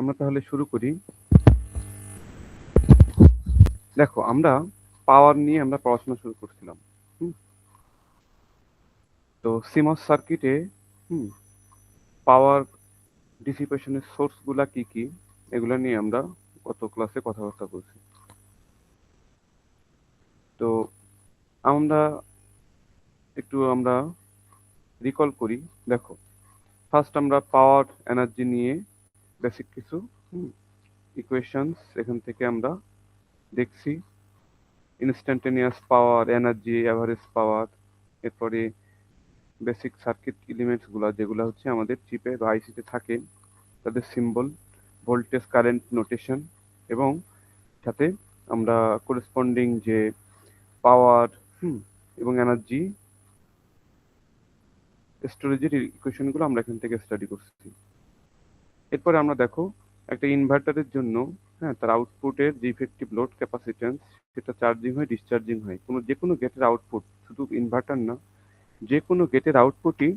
আমরা তাহলে শুরু করি। দেখো, আমরা পাওয়ার নিয়ে আমরা পড়াশোনা শুরু করছিলাম। হুম, তো সিমস সার্কিটে পাওয়ার ডিসিপেশনের সোর্স গুলা কি কি, এগুলা নিয়ে আমরা গত ক্লাসে কথাবার্তা বলছি। তো আমরা আমরা রিকল করি। দেখো, ফার্স্ট আমরা পাওয়ার এনার্জি নিয়ে বেসিক কিছু ইকুয়েশনস এখান থেকে আমরা দেখছি। ইনস্ট্যান্টেনিয়াস পাওয়ার, এনার্জি, এভারেজ পাওয়ার, এরপরে বেসিক সার্কিট এলিমেন্টস গুলা যেগুলো হচ্ছে আমাদের চিপে বা আইসিতে থাকে, তাদের সিম্বল, ভোল্টেজ, কারেন্ট নোটেশন, এবং সাথে আমরা করেসপন্ডিং যে পাওয়ার এবং এনার্জি স্টোরেজের ইকুয়েশনগুলো আমরা এখান থেকে স্টাডি করছি। এরপরে আমরা দেখো, একটা ইনভার্টারের জন্য তার আউটপুটের যে ইফেক্টিভ লোড ক্যাপাসিট্যান্স, সেটা চার্জিং হয়, ডিসচার্জিং হয়। যে কোনো গেটের আউটপুট, শুধু ইনভার্টার না, যে কোনো গেটের আউটপুটই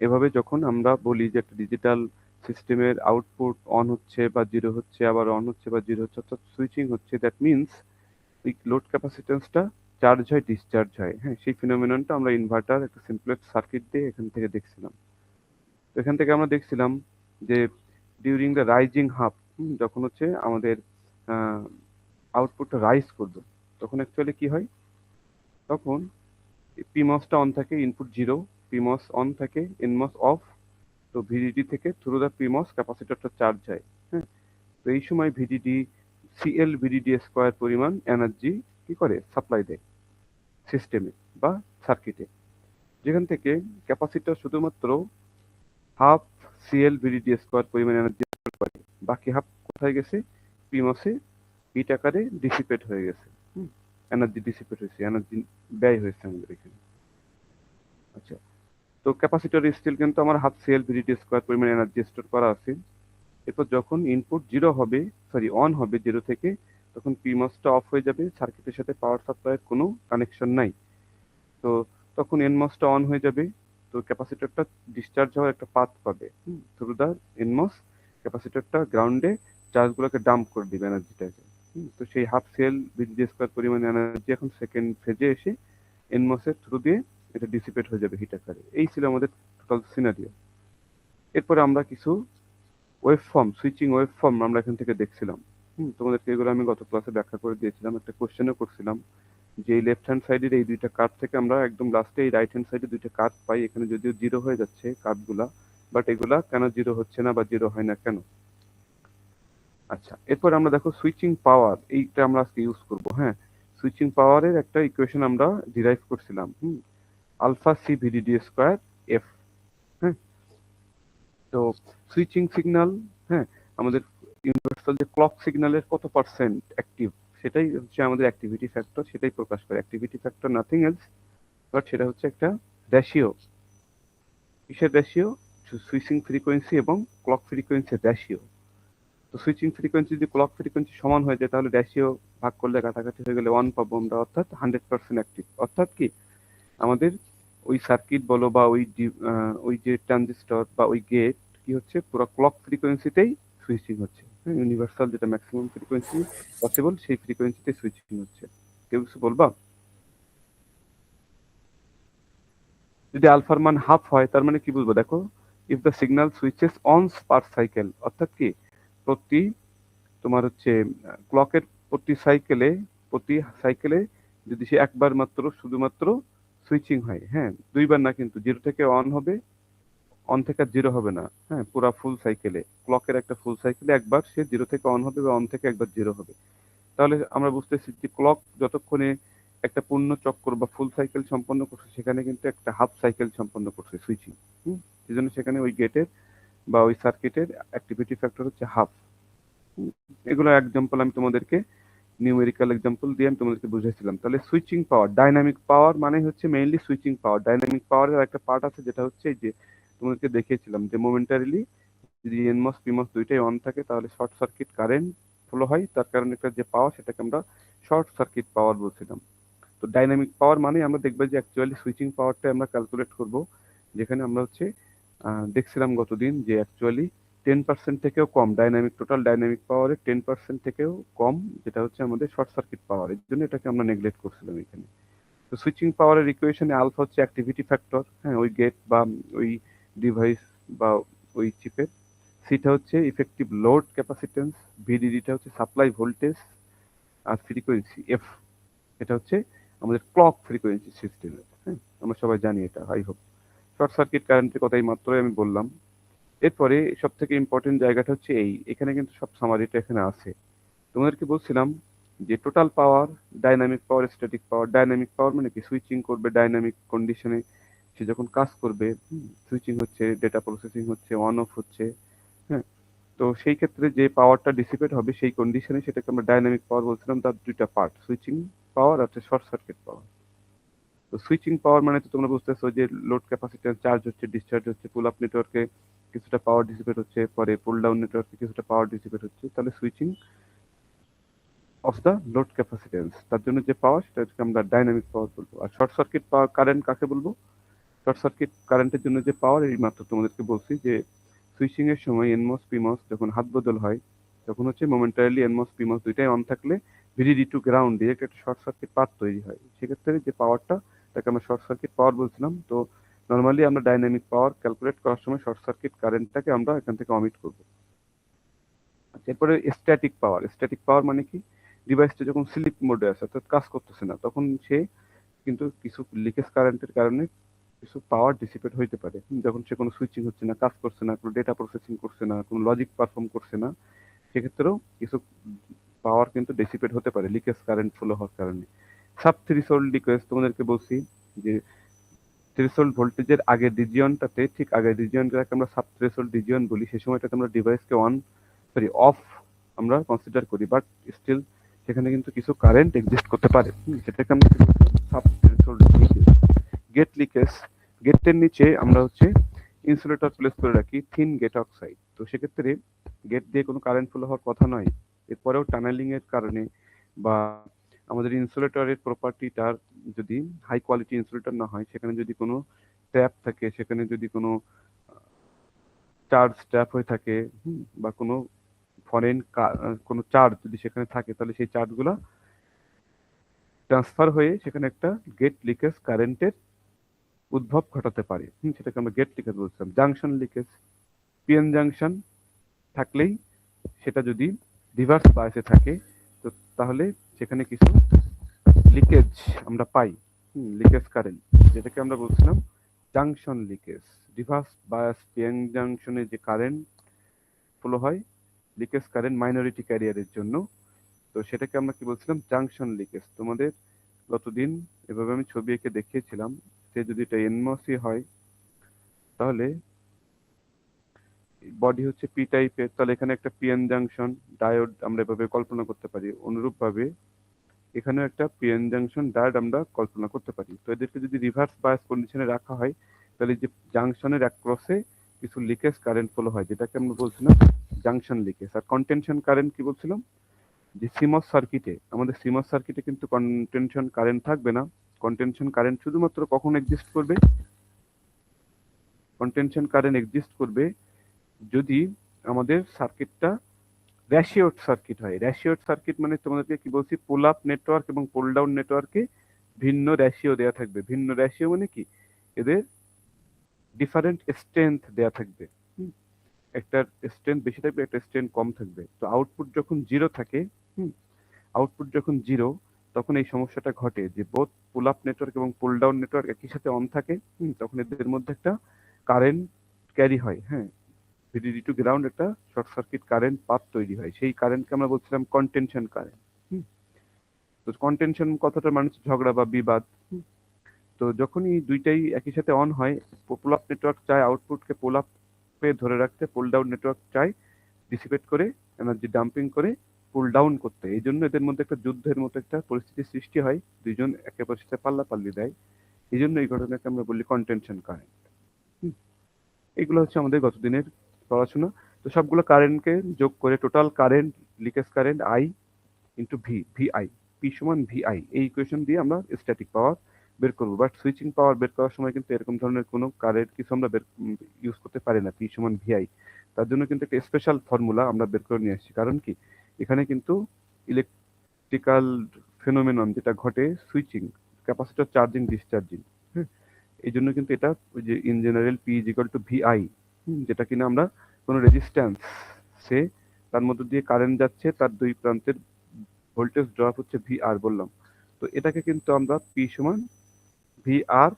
এভাবে যখন আমরা বলি যে একটা ডিজিটাল সিস্টেমের আউটপুট অন হচ্ছে বা জিরো হচ্ছে, আবার অন হচ্ছে বা জিরো হচ্ছে, অর্থাৎ সুইচিং হচ্ছে, দ্যাট মিনস এই লোড ক্যাপাসিট্যান্সটা চার্জ হয়, ডিসচার্জ হয়। সেই ফিনোমিননটা আমরা ইনভার্টার একটা সিম্পলেক্স সার্কিট দিয়ে এখান থেকে দেখছিলাম। তো এখান থেকে আমরা দেখছিলাম যে ডিউরিং দ্য রাইজিং হাফ, যখন হচ্ছে আমাদের আউটপুটটা রাইজ করবে, তখন অ্যাকচুয়ালি কি হয়, তখন পিমসটা অন থাকে, ইনপুট জিরো, পিমস অন থাকে, এনমস অফ। তো ভিডিডি থেকে থ্রু দ্য পিমস ক্যাপাসিটরটা চার্জ হয়। হ্যাঁ, তো এই সময় ভিডিডি সিএল ভিডিডি স্কোয়ার পরিমাণ এনার্জি কি করে, সাপ্লাই দেয় সিস্টেমে বা সার্কিটে, যেখান থেকে ক্যাপাসিটর শুধুমাত্র হাফ সিএল ভিডিডি স্কোয়ার পরিমাণ এনার্জি পায়। বাকি হাফ কোথায় গেছে, পিমসে হিট আকারে ডিসিপেট হয়ে গেছে। এনার্জি ডিসিপেট হয়েছে, এনার্জি ব্যয় হয়েছে আমাদের এখানে। আচ্ছা, তো ক্যাপাসিটর স্টিল কিন্তু আমার হাফ সিএল ভিডিডি স্কোয়ার পরিমাণ এনার্জি স্টোর করা আছে। এরপর যখন ইনপুট জিরো হবে, সরি অন হবে জিরো থেকে, তখন পিমসটা অফ হয়ে যাবে, সার্কিটের সাথে পাওয়ার সাপ্লাইয়ের কোনো কানেকশন নাই। তো তখন এনমসটা অন হয়ে যাবে। তো ক্যাপাসিটরটা ডিসচার্জ হওয়ার একটা পাথ পাবে থ্রু দা এনমস। ক্যাপাসিটরটা গ্রাউন্ডে চার্জগুলোকে ডাম্প করে দিবে, এনার্জিটাকে। তো সেই হাফ সেল ভিডিডি স্কোয়ার পরিমাণ এনার্জি এখন সেকেন্ড ফেজে এসে এনমসের থ্রু দিয়ে এটা ডিসিপেট হয়ে যাবে হিট আকারে। এই ছিল আমাদের টোটাল সিনারিও। এরপরে আমরা কিছু wave form, switching wave form আমরা এখান থেকে দেখছিলাম। তোমাদেরকে এগুলো আমি গত ক্লাসে ব্যাখ্যা করে দিয়েছিলাম, একটা কোশ্চেনও করছিলাম যে এই লেফট হ্যান্ড সাইডের এই দুইটা কার্ভ থেকে আমরা একদম লাস্টে এই রাইট হ্যান্ড সাইডে দুইটা কার্ভ পাই। এখানে যদিও জিরো হয়ে যাচ্ছে কার্ভগুলা, বাট এগুলা কেন জিরো হচ্ছে না বা জিরো হয় না কেন? আচ্ছা, এরপর আমরা দেখো সুইচিং পাওয়ার, এইটা আমরা আজকে ইউজ করব। সুইচিং পাওয়ারের একটা ইকুয়েশন আমরা ডিরাইভ করছিলাম, alpha C VDD square F. হ্যাঁ, তো সুইচিং সিগন্যাল, আমাদের ইউনিভার্সাল যে ক্লক সিগন্যালের কত পার্সেন্ট অ্যাক্টিভ, সেটাই হচ্ছে আমাদের অ্যাক্টিভিটি ফ্যাক্টর, সেটাই প্রকাশ করে। Activity factor nothing else, but সেটা হচ্ছে একটা রেশিও। কিসের রেশিও? সুইচিং ফ্রিকোয়েন্সি এবং ক্লক ফ্রিকোয়েন্সির রেশিও। তো সুইচিং ফ্রিকোয়েন্সি যদি ক্লক ফ্রিকোয়েন্সি সমান হয়ে যায়, তাহলে রেশিও ভাগ করলে কাটাকাটি হয়ে গেলে 1 পাবো আমরা, অর্থাৎ 100% অ্যাক্টিভ। অর্থাৎ কি, আমাদের ওই সার্কিট বলো বা ওই যে ট্রানজিস্টর বা ওই গেট কি হচ্ছে, পুরো ক্লক ফ্রিকোয়েন্সিতেই সুইচিং হচ্ছে। ইউনিভার্সাল যেটা ম্যাক্সিমাম ফ্রিকোয়েন্সি পসিবল, সেই ফ্রিকোয়েন্সিতে সুইচিং হচ্ছে। কেউ কিছু বলবা? যদি আলফার মান হাফ হয়, তার মানে কি বুঝবো দেখো, if the signal switches ons per cycle, অর্থাৎ কি, প্রতি তোমার হচ্ছে ক্লকের প্রতি সাইকেলে যদি সে একবার মাত্র শুধুমাত্র সুইচিং হয়, দুইবার না, কিন্তু জিরো থেকে অন হবে, অন থেকে জিরো হবে না। পুরা ফুল সাইকেলে, ক্লকের একটা ফুল সাইকেলে একবার সে জিরো থেকে অন হবে বা অন থেকে একবার জিরো হবে। তাহলে আমরা বুঝতেছি যে ক্লক যতক্ষণে একটা পূর্ণ চক্র বা ফুল সাইকেল সম্পন্ন করছে, সেখানে কিন্তু একটা হাফ সাইকেল সম্পন্ন করছে সুইচিং। সেই জন্য সেখানে ওই গেটের বা ওই সার্কিটের অ্যাক্টিভিটি ফ্যাক্টর হচ্ছে হাফ। এগুলো এক্সাম্পল আমি তোমাদেরকে, নিউমেরিক্যাল এক্সাম্পল দিয়ে আমি তোমাদেরকে বুঝাইছিলাম। তাহলে সুইচিং পাওয়ার, ডাইনামিক পাওয়ার মানে হচ্ছে মেইনলি সুইচিং পাওয়ার। ডাইনামিক পাওয়ারের একটা পার্ট আছে, যেটা হচ্ছে এই যে তোমাদেরকে দেখিয়েছিলাম যে মোমেন্টারিলি যদি এনমস পিমস দুইটাই অন থাকে, তাহলে শর্ট সার্কিট কারেন্ট ফ্লো হয়, তার কারণে একটা যে পাওয়ার, সেটাকে আমরা শর্ট সার্কিট পাওয়ার বলছিলাম। তো ডাইনামিক পাওয়ার মানে আমরা দেখবো যে অ্যাকচুয়ালি সুইচিং পাওয়ারটা আমরা ক্যালকুলেট করব, যেখানে আমরা হচ্ছে দেখছিলাম গতদিন যে অ্যাকচুয়ালি 10% থেকেও কম ডাইনামিক, টোটাল ডাইনামিক পাওয়ারের 10% থেকেও কম, যেটা হচ্ছে আমাদের শর্ট সার্কিট পাওয়ার। এর জন্য এটাকে আমরা নেগলেক্ট করছিলাম এখানে। তো সুইচিং পাওয়ারের ইকুয়েশনে আলফা হচ্ছে অ্যাক্টিভিটি ফ্যাক্টর, হ্যাঁ, ওই গেট বা ওই ডিভাইস বা ওই চিপের। সিটা হচ্ছে ইফেক্টিভ লোড ক্যাপাসিটেন্স, ভিডিডিটা হচ্ছে সাপ্লাই ভোল্টেজ, আর ফ্রিকোয়েন্সি এফ, এটা হচ্ছে আমাদের ক্লক ফ্রিকোয়েন্সি সিস্টেমের। হ্যাঁ, আমরা সবাই জানি এটা, আই হোপ। শর্ট সার্কিট কারেন্টের কথাই মাত্রই আমি বললাম। এরপরে সব থেকে ইম্পর্টেন্ট জায়গাটা হচ্ছে এখানে কিন্তু সব সামারিটা এখানে আছে। তোমাদেরকে বলছিলাম যে টোটাল পাওয়ার, ডাইনামিক পাওয়ার, স্ট্যাটিক পাওয়ার। ডাইনামিক পাওয়ার মানে কি, সুইচিং করবে ডাইনামিক কন্ডিশনে, সে যখন কাজ করবে, সুইচিং হচ্ছে, ডেটা প্রসেসিং হচ্ছে, অন অফ হচ্ছে, হ্যাঁ, তো সেই ক্ষেত্রে যে পাওয়ারটা ডিসিপেট হবে সেই কন্ডিশনে, সেটাকে আমরা ডাইনামিক পাওয়ার বলছিলাম। তার দুইটা পার্ট, সুইচিং পাওয়ার আর শর্ট সার্কিট পাওয়ার। তো সুইচিং পাওয়ার মানে তো তোমরা বুঝতেছো যে লোড ক্যাপাসিট্যান্স চার্জ হচ্ছে, ডিসচার্জ হচ্ছে, পুল আপ নেটওয়ার্কে কিছুটা পাওয়ার ডিসিপেট হচ্ছে, পরে পুল ডাউন নেটওয়ার্কে কিছুটা পাওয়ার ডিসিপেট হচ্ছে, তাহলে switching off the load capacitance, তার জন্য যে পাওয়ার সেটাকে আমরা ডাইনামিক পাওয়ার বলবো। আর শর্ট সার্কিট পাওয়ার কারেন্ট কাকে বলবো? শর্ট সার্কিট কারেন্টের জন্য যে পাওয়ার, এই মাত্র তোমাদেরকে বলছি যে সুইচিং এর সময় এনমস পিমস যখন হাত বদল হয়, তখন হচ্ছে মোমেন্টারিলি এনমস পিমস দুইটাই অন থাকলে ভিডিডি টু গ্রাউন্ড ডিরেক্ট একটা শর্ট সার্কিট পাথ তৈরি হয়। সেক্ষেত্রে যে পাওয়ারটা, তাকে আমরা শর্ট সার্কিট পাওয়ার বলছিলাম। তো নর্মালি আমরা ডাইনামিক পাওয়ার ক্যালকুলেট করার সময় শর্ট সার্কিট কারেন্টটাকে আমরা এখান থেকে অমিট করবো। এরপরে স্ট্যাটিক পাওয়ার। স্ট্যাটিক পাওয়ার মানে কি, ডিভাইসটা যখন স্লিপ মোডে আছে, অর্থাৎ কাজ করতেছে না, তখন সে কিন্তু কিছু লিকেজ কারেন্টের কারণে কিছু পাওয়ার ডিসিপেট হইতে পারে। যখন সে কোনো সুইচিং হচ্ছে না, কাজ করছে না, কোনো ডেটা প্রসেসিং করছে না, কোনো লজিক পারফর্ম করছে না, সেক্ষেত্রেও কিছু পাওয়ার কিন্তু ডিসিপেট হতে পারে লিকেজ কারেন্ট ফ্লো হওয়ার কারণে। সাব থ্রিশোল্ড লিকেজ তোমাদেরকে বলছি যে থ্রেশোল্ড ভোল্টেজের আগের রিজিয়নটাতে, ঠিক আগের রিজিয়নটাকে আমরা সাব থ্রেশোল্ড রিজিয়ন বলি। সেই সময়টাতে আমরা ডিভাইসকে অফ আমরা কনসিডার করি, বাট স্টিল সেখানে কিন্তু কিছু কারেন্ট এক্সিস্ট করতে পারে। সেটাকে আমরা sub threshold leakage. Gate leakage, গেটের নিচে আমরা হচ্ছে ইনসুলেটর প্লেস করে রাখি, থিন গেট অক্সাইড। তো সেক্ষেত্রে গেট দিয়ে কোনো কারেন্ট ফ্লো হওয়ার কথা নয়। এরপরেও টানেলিং এর কারণে বা আমাদের ইনসুলেটরের প্রপার্টিটার যদি হাই কোয়ালিটি ইনসুলেটর না হয়, সেখানে যদি কোনো ট্যাপ থাকে, সেখানে যদি কোনো চার্জ ট্যাপ হয়ে থাকে, বা কোনো ফরেন কোনো চার্জ যদি সেখানে থাকে, তাহলে সেই চার্জগুলো ট্রান্সফার হয়ে সেখানে একটা গেট লিকেজ কারেন্টের উদ্ভব ঘটাতে পারে। সেটাকে আমরা গেট লিকেজ বলছিলাম। জাংশন লিকেজ, পিএন জাংশন থাকলেই, সেটা যদি রিভার্স বায়াসে থাকে, তো তাহলে সেখানে কিছু লিকেজ আমরা পাই, লিকেজ কারেন্ট, যেটাকে আমরা বলছিলাম junction leakage. Reverse bias PN জাংশনে যে কারেন্ট ফ্লো হয়, লিকেজ কারেন্ট মাইনরিটি ক্যারিয়ারের জন্য, তো সেটাকে আমরা কি বলছিলাম, জাংশন লিকেজ। তোমাদের গতদিন এভাবে আমি ছবি এঁকে দেখিয়েছিলাম যে যদি এটা এনমসি হয়, তাহলে বডি হচ্ছে পি টাইপের, তাহলে এখানে একটা পিএন জাংশন ডায়োড আমরা এভাবে কল্পনা করতে পারি। অনুরূপভাবে এখানেও একটা পিএন জাংশন ডায়োড আমরা কল্পনা করতে পারি। তো এদেরকে যদি রিভার্স বায়াস কন্ডিশনে রাখা হয়, তাহলে যে জাংশনের অ্যাক্রসে কিছু লিকেজ কারেন্ট ফ্লো হয়, যেটাকে আমরা বলছিলাম জাংশন লিকেজ। আর কন্টেনশন কারেন্ট কি বলছিলাম, যে সিমস সার্কিটে, আমাদের সিমস সার্কিটে কিন্তু কন্টেনশন কারেন্ট থাকবে না। কন্টেনশন কারেন্ট শুধুমাত্র কখন এক্সিস্ট করবে, কন্টেনশন কারেন্ট এক্সিস্ট করবে যদি আমাদের সার্কিটটা রেশিওড সার্কিট হয়। রেশিওড সার্কিট মানে তোমাদেরকে কি বলছি, পুল আপ নেটওয়ার্ক এবং পুল ডাউন নেটওয়ার্কে ভিন্ন রেশিও দেয়া থাকবে। ভিন্ন রেশিও মানে কি, এদের ডিফারেন্ট স্ট্রেংথ দেয়া থাকবে। একটা স্ট্রেংথ বেশি থাকবে, একটা স্ট্রেংথ কম থাকবে। তো আউটপুট যখন জিরো থাকে, আউটপুট যখন জিরো, তখন এই সমস্যাটা ঘটে যে বোথ পুল আপ নেটওয়ার্ক এবং পুল ডাউন নেটওয়ার্ক একই সাথে অন থাকে। তখন এদের মধ্যে একটা কারেন্ট ক্যারি হয়, হ্যাঁ, ভিডিডি টু গ্রাউন্ড একটা শর্ট সার্কিট কারেন্ট পাথ তৈরি হয়। সেই কারেন্টকে আমরা বলছিলাম কন্টেনশন কারেন্ট। তো কন্টেনশন কথাটার মানে হচ্ছে ঝগড়া বা বিবাদ। তো যখনই দুইটাই একই সাথে অন হয়, পুল আপ নেটওয়ার্ক চায় আউটপুটকে পুল আপে ধরে রাখতে, পুল ডাউন নেটওয়ার্ক চায় ডিসিপেট করে, এনার্জি ডাম্পিং করে পুল ডাউন করতে। এই জন্য এদের মধ্যে একটা যুদ্ধের মতো একটা পরিস্থিতির সৃষ্টি হয়, দুইজন একে অপরের সাথে পাল্লাপাল্লি দেয়। এই জন্য এই ঘটনাকে আমরা বলি কন্টেনশন কারেন্ট। এগুলো হচ্ছে আমাদের গতদিনের পড়াশোনা। তো সবগুলো কারেন্টকে যোগ করে total current, leakage current I into VI, P সমান ভিআই, এই ইকুয়েশন দিয়ে আমরা স্ট্যাটিক পাওয়ার বের করবো। বাট সুইচিং পাওয়ার বের করার সময় কিন্তু এরকম ধরনের কোনো কারেন্ট কিছু আমরা ইউজ করতে পারি না, পি সমান ভিআই। তার জন্য কিন্তু একটা স্পেশাল ফর্মুলা আমরা বের করে নিয়ে আসছি। কারণ কি, এখানে কিন্তু ইলেকট্রিক্যাল ফেনোমেনন যেটা ঘটে, সুইচিং, ক্যাপাসিটর চার্জিং ডিসচার্জিং, হ্যাঁ, এই জন্য কিন্তু এটা ওই যে in general P is equal to VI, যেটা কিনা আমরা কোনো রেজিস্ট্যান্স সে তার মধ্য দিয়ে কারেন্ট যাচ্ছে, তার দুই প্রান্তের ভোল্টেজ ড্রপ হচ্ছে ভিআর বললাম। তো এটাকে কিন্তু আমরা পি সমান ভিআর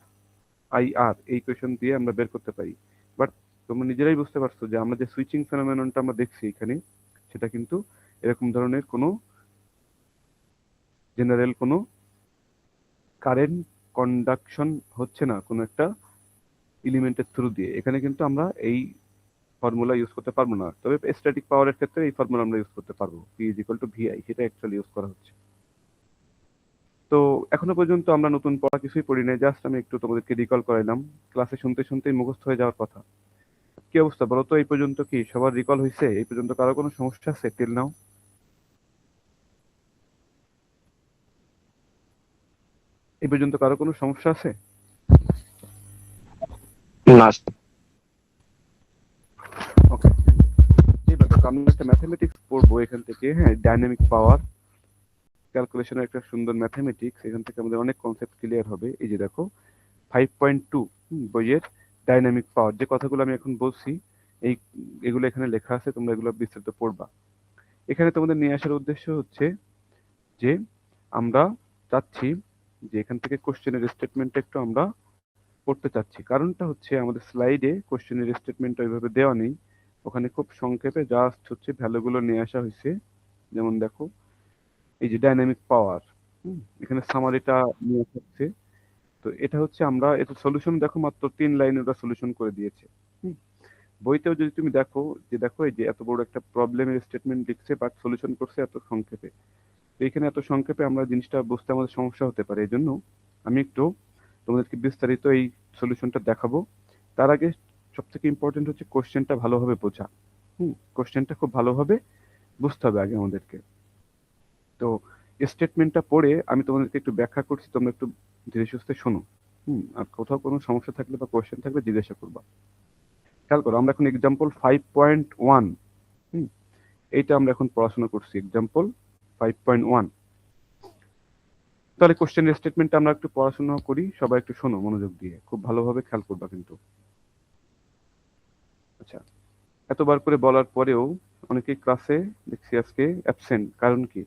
আই আর এই ইকুয়েশন দিয়ে আমরা বের করতে পারি। বাট তোমরা নিজেরাই বুঝতে পারছো যে আমরা যে সুইচিং ফেনোমেননটা আমরা দেখছি এখানে, সেটা কিন্তু এরকম ধরনের কোনো জেনারেল কোনো কারেন্ট কন্ডাকশন হচ্ছে না কোনো একটা এলিমেন্টের থ্রু দিয়ে। এখানে কিন্তু আমরা এই ফর্মুলা ইউজ করতে পারবো না, তবে স্ট্যাটিক পাওয়ারের ক্ষেত্রে এই ফর্মুলা আমরা ইউজ করতে পারবো, P is equal to VI, সেটা অ্যাকচুয়ালি ইউজ করা হচ্ছে। তো এখনো পর্যন্ত আমরা নতুন পড়া কিছুই পড়ি নাই, জাস্ট আমি একটু তোমাদেরকে রিকল করাইলাম, ক্লাসে শুনতে শুনতেই মুখস্থ হয়ে যাওয়ার কথা। কি অবস্থা বলো তো, এই পর্যন্ত কি সবার রিকল হয়েছে? এই পর্যন্ত কারো কোনো সমস্যা আছে টিল নাও? এই পর্যন্ত কারো কোনো সমস্যা আছে? না। ওকে, এবার দেখো আমরা একটা ম্যাথমেটিক্স পড়বো এখান থেকে, হ্যাঁ, ডাইনামিক পাওয়ার ক্যালকুলেশনের একটা সুন্দর ম্যাথমেটিক্স, এখান থেকে আমাদের অনেক কনসেপ্ট ক্লিয়ার হবে। এই যে দেখো 5.2 বইয়ের ডাইনামিক পাওয়ার, যে কথাগুলো আমি এখন বলছি এই এগুলো এখানে লেখা আছে, তোমরা এগুলো বিস্তারিত পড়বা। এখানে তোমাদের নিয়ে আসার উদ্দেশ্য হচ্ছে যে আমরা চাচ্ছি যে এখান থেকে কোশ্চেনের স্টেটমেন্ট একটু আমরা পড়তে চাচ্ছি। কারণটা হচ্ছে আমাদের স্লাইডে কোশ্চেনের স্টেটমেন্ট ওইভাবে দেওয়া নেই, ওখানে খুব সংক্ষেপে জাস্ট হচ্ছে ভ্যালুগুলো নিয়ে আসা হয়েছে। যেমন দেখো এই যে ডাইনামিক পাওয়ার, এখানে সামারিটা নিয়ে আসা হচ্ছে। তো এটা হচ্ছে আমরা এটা সলিউশন দেখো মাত্র 3 লাইনে ওটা সলিউশন করে দিয়েছে। হুম, বইতেও যদি তুমি দেখো যে দেখো এই যে এত বড় একটা প্রবলেমের স্টেটমেন্ট লিখছে বাট সলিউশন করছে এত সংক্ষেপে। তো এখানে এত সংক্ষেপে আমরা জিনিসটা বুঝতে আমাদের সমস্যা হতে পারে, এই জন্য আমি একটু তোমাদেরকে বিস্তারিত এই সলিউশনটা দেখাবো। তার আগে সবথেকে ইম্পর্টেন্ট হচ্ছে কোশ্চেনটা ভালোভাবে বোঝা। কোশ্চেনটা খুব ভালোভাবে বুঝতে হবে আগে আমাদেরকে। তো স্টেটমেন্টটা পড়ে আমি তোমাদেরকে একটু ব্যাখ্যা করছি, তোমরা একটু ধীরে সুস্থে শোনো। আর কোথাও কোনো সমস্যা থাকলে বা কোশ্চেন থাকলে জিজ্ঞাসা করবা। খেয়াল করো, আমরা এখন এক্সাম্পল 5.1, এইটা আমরা এখন পড়াশোনা করছি, এক্সাম্পল 5.1। তাহলে কোশ্চেনের স্টেটমেন্টটা আমরা একটু পড়াশোনা করি, সবাই একটু শোনো মনোযোগ দিয়ে, খুব ভালোভাবে খেয়াল করবা কিন্তু। আচ্ছা, এতবার করে বলার পরেও অনেকেই ক্লাসে দেখছি আজকে অ্যাবসেন্ট, কারণ কি?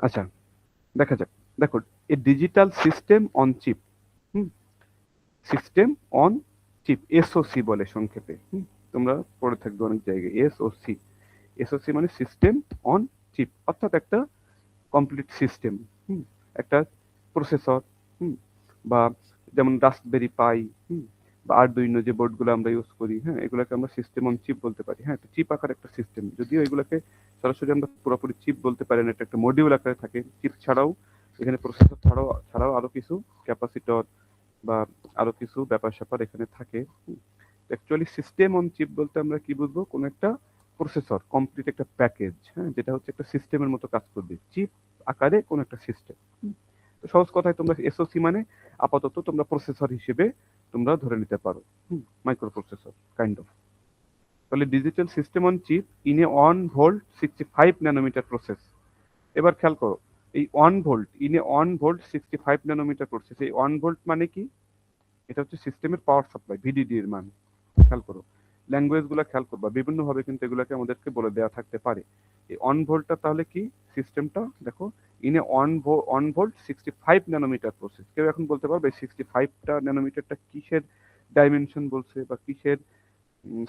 আচ্ছা, দেখা যাক। দেখো, a digital system on chip, system on chip, SOC বলে সংক্ষেপে। তোমরা পড়ে থাকবে অনেক জায়গায় এসওসি। এসওসি মানে সিস্টেম অন চিপ, অর্থাৎ একটা কমপ্লিট সিস্টেম, একটা প্রসেসর, বা যেমন রাস্পবেরি পাই, বা আরডুইনো যে বোর্ডগুলো আমরা ইউজ করি, হ্যাঁ, এগুলোকে আমরা সিস্টেম অন চিপ বলতে পারি। হ্যাঁ, চিপ আকার একটা সিস্টেম, যদিও এগুলোকে সরাসরি আমরা পুরোপুরি চিপ বলতে পারি না, এটা একটা মডিউল আকারে থাকে। চিপ ছাড়াও এখানে প্রসেসর ছাড়াও ছাড়াও আরো কিছু ক্যাপাসিটর বা আরো কিছু ব্যাপার স্যাপার এখানে থাকে। অ্যাকচুয়ালি সিস্টেম অন চিপ বলতে আমরা কি বুঝবো? কোন একটা প্রসেসর কমপ্লিট একটা প্যাকেজ, হ্যাঁ, যেটা হচ্ছে একটা সিস্টেমের মতো কাজ করবে, চিপ আকারে কোন একটা সিস্টেম। তো সহজ কথায় তোমরা এসওসি মানে আপাতত তোমরা প্রসেসর হিসেবে তোমরা ধরে নিতে পারো, মাইক্রো প্রসেসর কাইন্ড অফ। তাহলে digital system on chip in a 1 volt 65 nanometre process. এবার খেয়াল করো, এই 1 volt in a 1 volt 65 nanometre process, এই 1 ভোল্ট মানে কি? এটা হচ্ছে সিস্টেমের পাওয়ার সাপ্লাই, ভিডিডি এর মান। খেয়াল করো, ল্যাঙ্গুয়েজ গুলা খেয়াল করবা, বিভিন্ন ভাবে কিন্তু এগুলাকে আমাদেরকে বলে দেওয়া থাকতে পারে। এই 1 ভোল্টটা তাহলে কি? সিস্টেমটা দেখো in a 1 volt 65 nanometre process. কেউ এখন বলতে পারবে 65টা ন্যানোমিটারটা কিসের ডাইমেনশন বলছে বা কিসের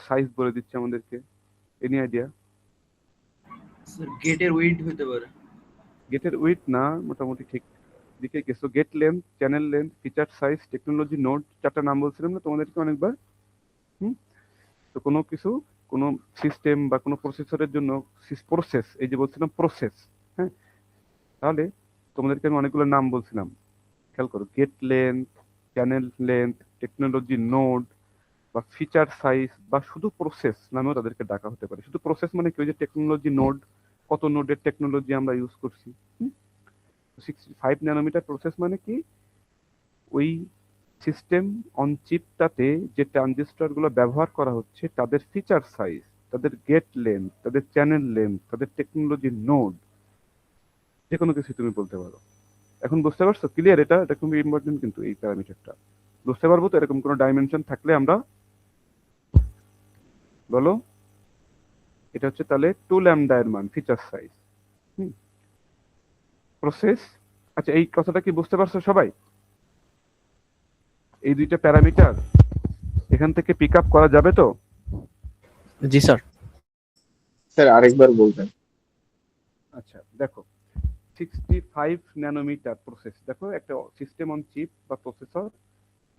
সাইজ বলে দিচ্ছে আমাদেরকে? Any idea? স্যার গেটের ওয়েট হতে পারে। গেটের উইথ না, মোটামুটি ঠিক দিকে গেছো। Gate length, channel length, feature size, technology node, চারটা নাম বলছিলাম না তোমাদেরকে অনেকবার? হুম, তো কোনো কিছু, কোনো সিস্টেম বা কোনো প্রসেসরের জন্য প্রসেস, এই যে বলছিলাম প্রসেস, হ্যাঁ, তাহলে তোমাদেরকে আমি অনেকগুলো নাম বলছিলাম, খেয়াল করো, gate length, channel length, technology node বা ফিচার সাইজ, বা শুধু প্রসেস নামেও তাদেরকে ডাকা হতে পারে। শুধু প্রসেস মানে কি? ওই যে টেকনোলজি নোড, কত নোডের টেকনোলজি আমরা ইউজ করছি। 65 ন্যানোমিটার প্রসেস মানে কি? ওই সিস্টেম অন চিপটাতে যে ট্রানজিস্টর গুলো ব্যবহার করা হচ্ছে তাদের ফিচার সাইজ, তাদের গেট লেন্থ, তাদের চ্যানেল লেন্থ, তাদের টেকনোলজি নোড, যে কোনো কিছু তুমি বলতে পারো। এখন বুঝতে পারছো? ক্লিয়ার? এটা এটা খুবই ইম্পর্টেন্ট কিন্তু এই প্যারামিটারটা বুঝতে পারবো তো? এরকম কোনো ডাইমেনশন থাকলে আমরা বলো। এটা হচ্ছে তাহলে 2λ এর মান, ফিচার সাইজ, প্রসেস। আচ্ছা, এই কথাটা কি বুঝতে পারছো সবাই? এই দুইটা প্যারামিটার এখান থেকে পিক আপ করা যাবে তো? জি স্যার। স্যার আরেকবার বলবেন। আচ্ছা দেখো, 65 ন্যানোমিটার প্রসেস, দেখো একটা সিস্টেম অন চিপ বা processor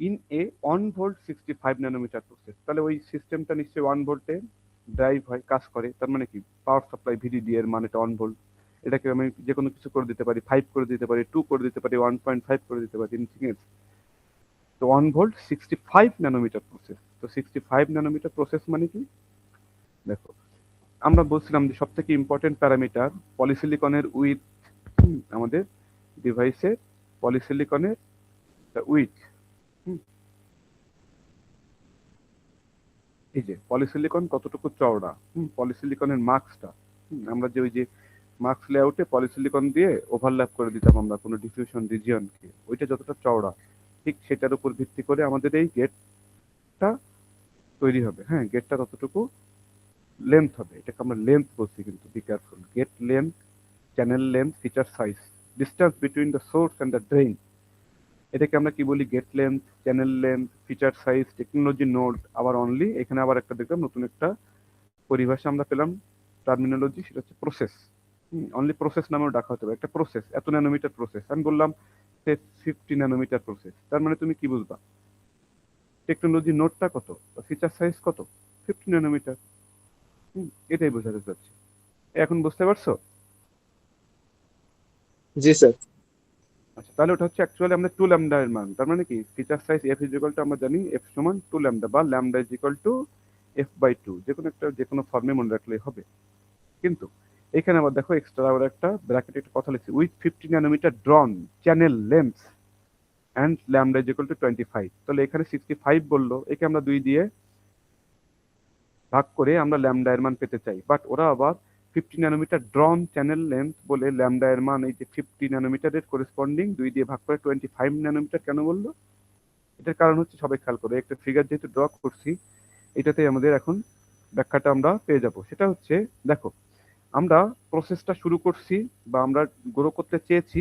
in a 1 volt 65 nanometre process, তাহলে ওই সিস্টেমটা নিশ্চয়ই 1 ভোল্টে ড্রাইভ হয়, কাজ করে। তার মানে কি, পাওয়ার সাপ্লাই ভিডিডি এর মানে 1 ভোল্ট। এটাকে আমি যে কোনো কিছু করে দিতে পারি, 5 করে দিতে পারি, 2 করে দিতে পারি, 1.5 করে দিতে পারি, ঠিক আছে? তো 1 ভোল্ট 65 ন্যানোমিটার প্রসেস। তো 65 ন্যানোমিটার প্রসেস মানে কি? দেখো, আমরা বলছিলাম যে সব থেকে ইম্পর্টেন্ট প্যারামিটার পলিসিলিকনের উইথ, আমাদের ডিভাইসের পলিসিলিকনের উইথ। এই যে পলিসিলিকন কতটুকু চওড়া, পলিসিলিকনের মার্কসটা, আমরা যে ওই যে মার্কস লেআউটে পলিসিলিকন দিয়ে ওভারল্যাপ করে দিতাম আমরা কোনো ডিফিউশন রিজিয়নকে, ওইটা যতটা চওড়া, ঠিক সেটার উপর ভিত্তি করে আমাদের এই গেটটা তৈরি হবে। হ্যাঁ, গেটটা ততটুকু লেন্থ হবে, এটাকে আমরা লেন্থ বলছি, কিন্তু be careful. Gate length, channel length, feature size, distance between the source and the drain, এটাকে আমরা কি বলি? Gate length, channel length, feature size, technology node. আবার অনলি এখানে আবার একটা দেখলাম নতুন একটা পরিভাষা আমরা পেলাম, টার্মিনোলজি, সেটা হচ্ছে প্রসেস। অনলি প্রসেস নামেও ডাকা হতে পারে, একটা প্রসেস এত ন্যানোমিটার প্রসেস। আমি বললাম 50 ন্যানোমিটার প্রসেস, তার মানে তুমি কি বুঝবা? টেকনোলজি নোডটা কত, ফিচার সাইজ কত? 50 ন্যানোমিটার। এটাই বোঝাতে চাচ্ছি। এখন বুঝতে পারছো? জি স্যার। আচ্ছা, তাহলে ওটা হচ্ছে অ্যাকচুয়ালি আমরা 2λ এর মান। তার মানে কি, feature size F is equal two, আমরা জানি এফ সমান 2λ, বা lambda is equal two f/2, যে কোনো একটা, যে কোনো ফর্মে মনে রাখলেই হবে। কিন্তু এখানে আবার দেখো এক্সট্রা আবার একটা ব্র্যাকেটে একটা কথা লিখছি, with 50 nanometre drawn channel length and lambda is equal to 25। তাহলে এখানে 65 বললো, একে আমরা 2 দিয়ে ভাগ করে আমরা ল্যামডা এর মান পেতে চাই, বাট ওরা আবার 50 ন্যানোমিটার ড্রন চ্যানেল লেন্থ বলে ল্যামডা এর মান এই যে 50 ন্যানোমিটারের করেসপন্ডিং 2 দিয়ে ভাগ করে 25 ন্যানোমিটার কেন বললো? এটার কারণ হচ্ছে, সবাই খেয়াল করে, একটা ফিগার যেহেতু ড্র করছি, এটাতে আমাদের এখন ব্যাখ্যাটা আমরা পেয়ে যাব। সেটা হচ্ছে, দেখো, আমরা প্রসেসটা শুরু করছি বা আমরা গ্রো করতে চেয়েছি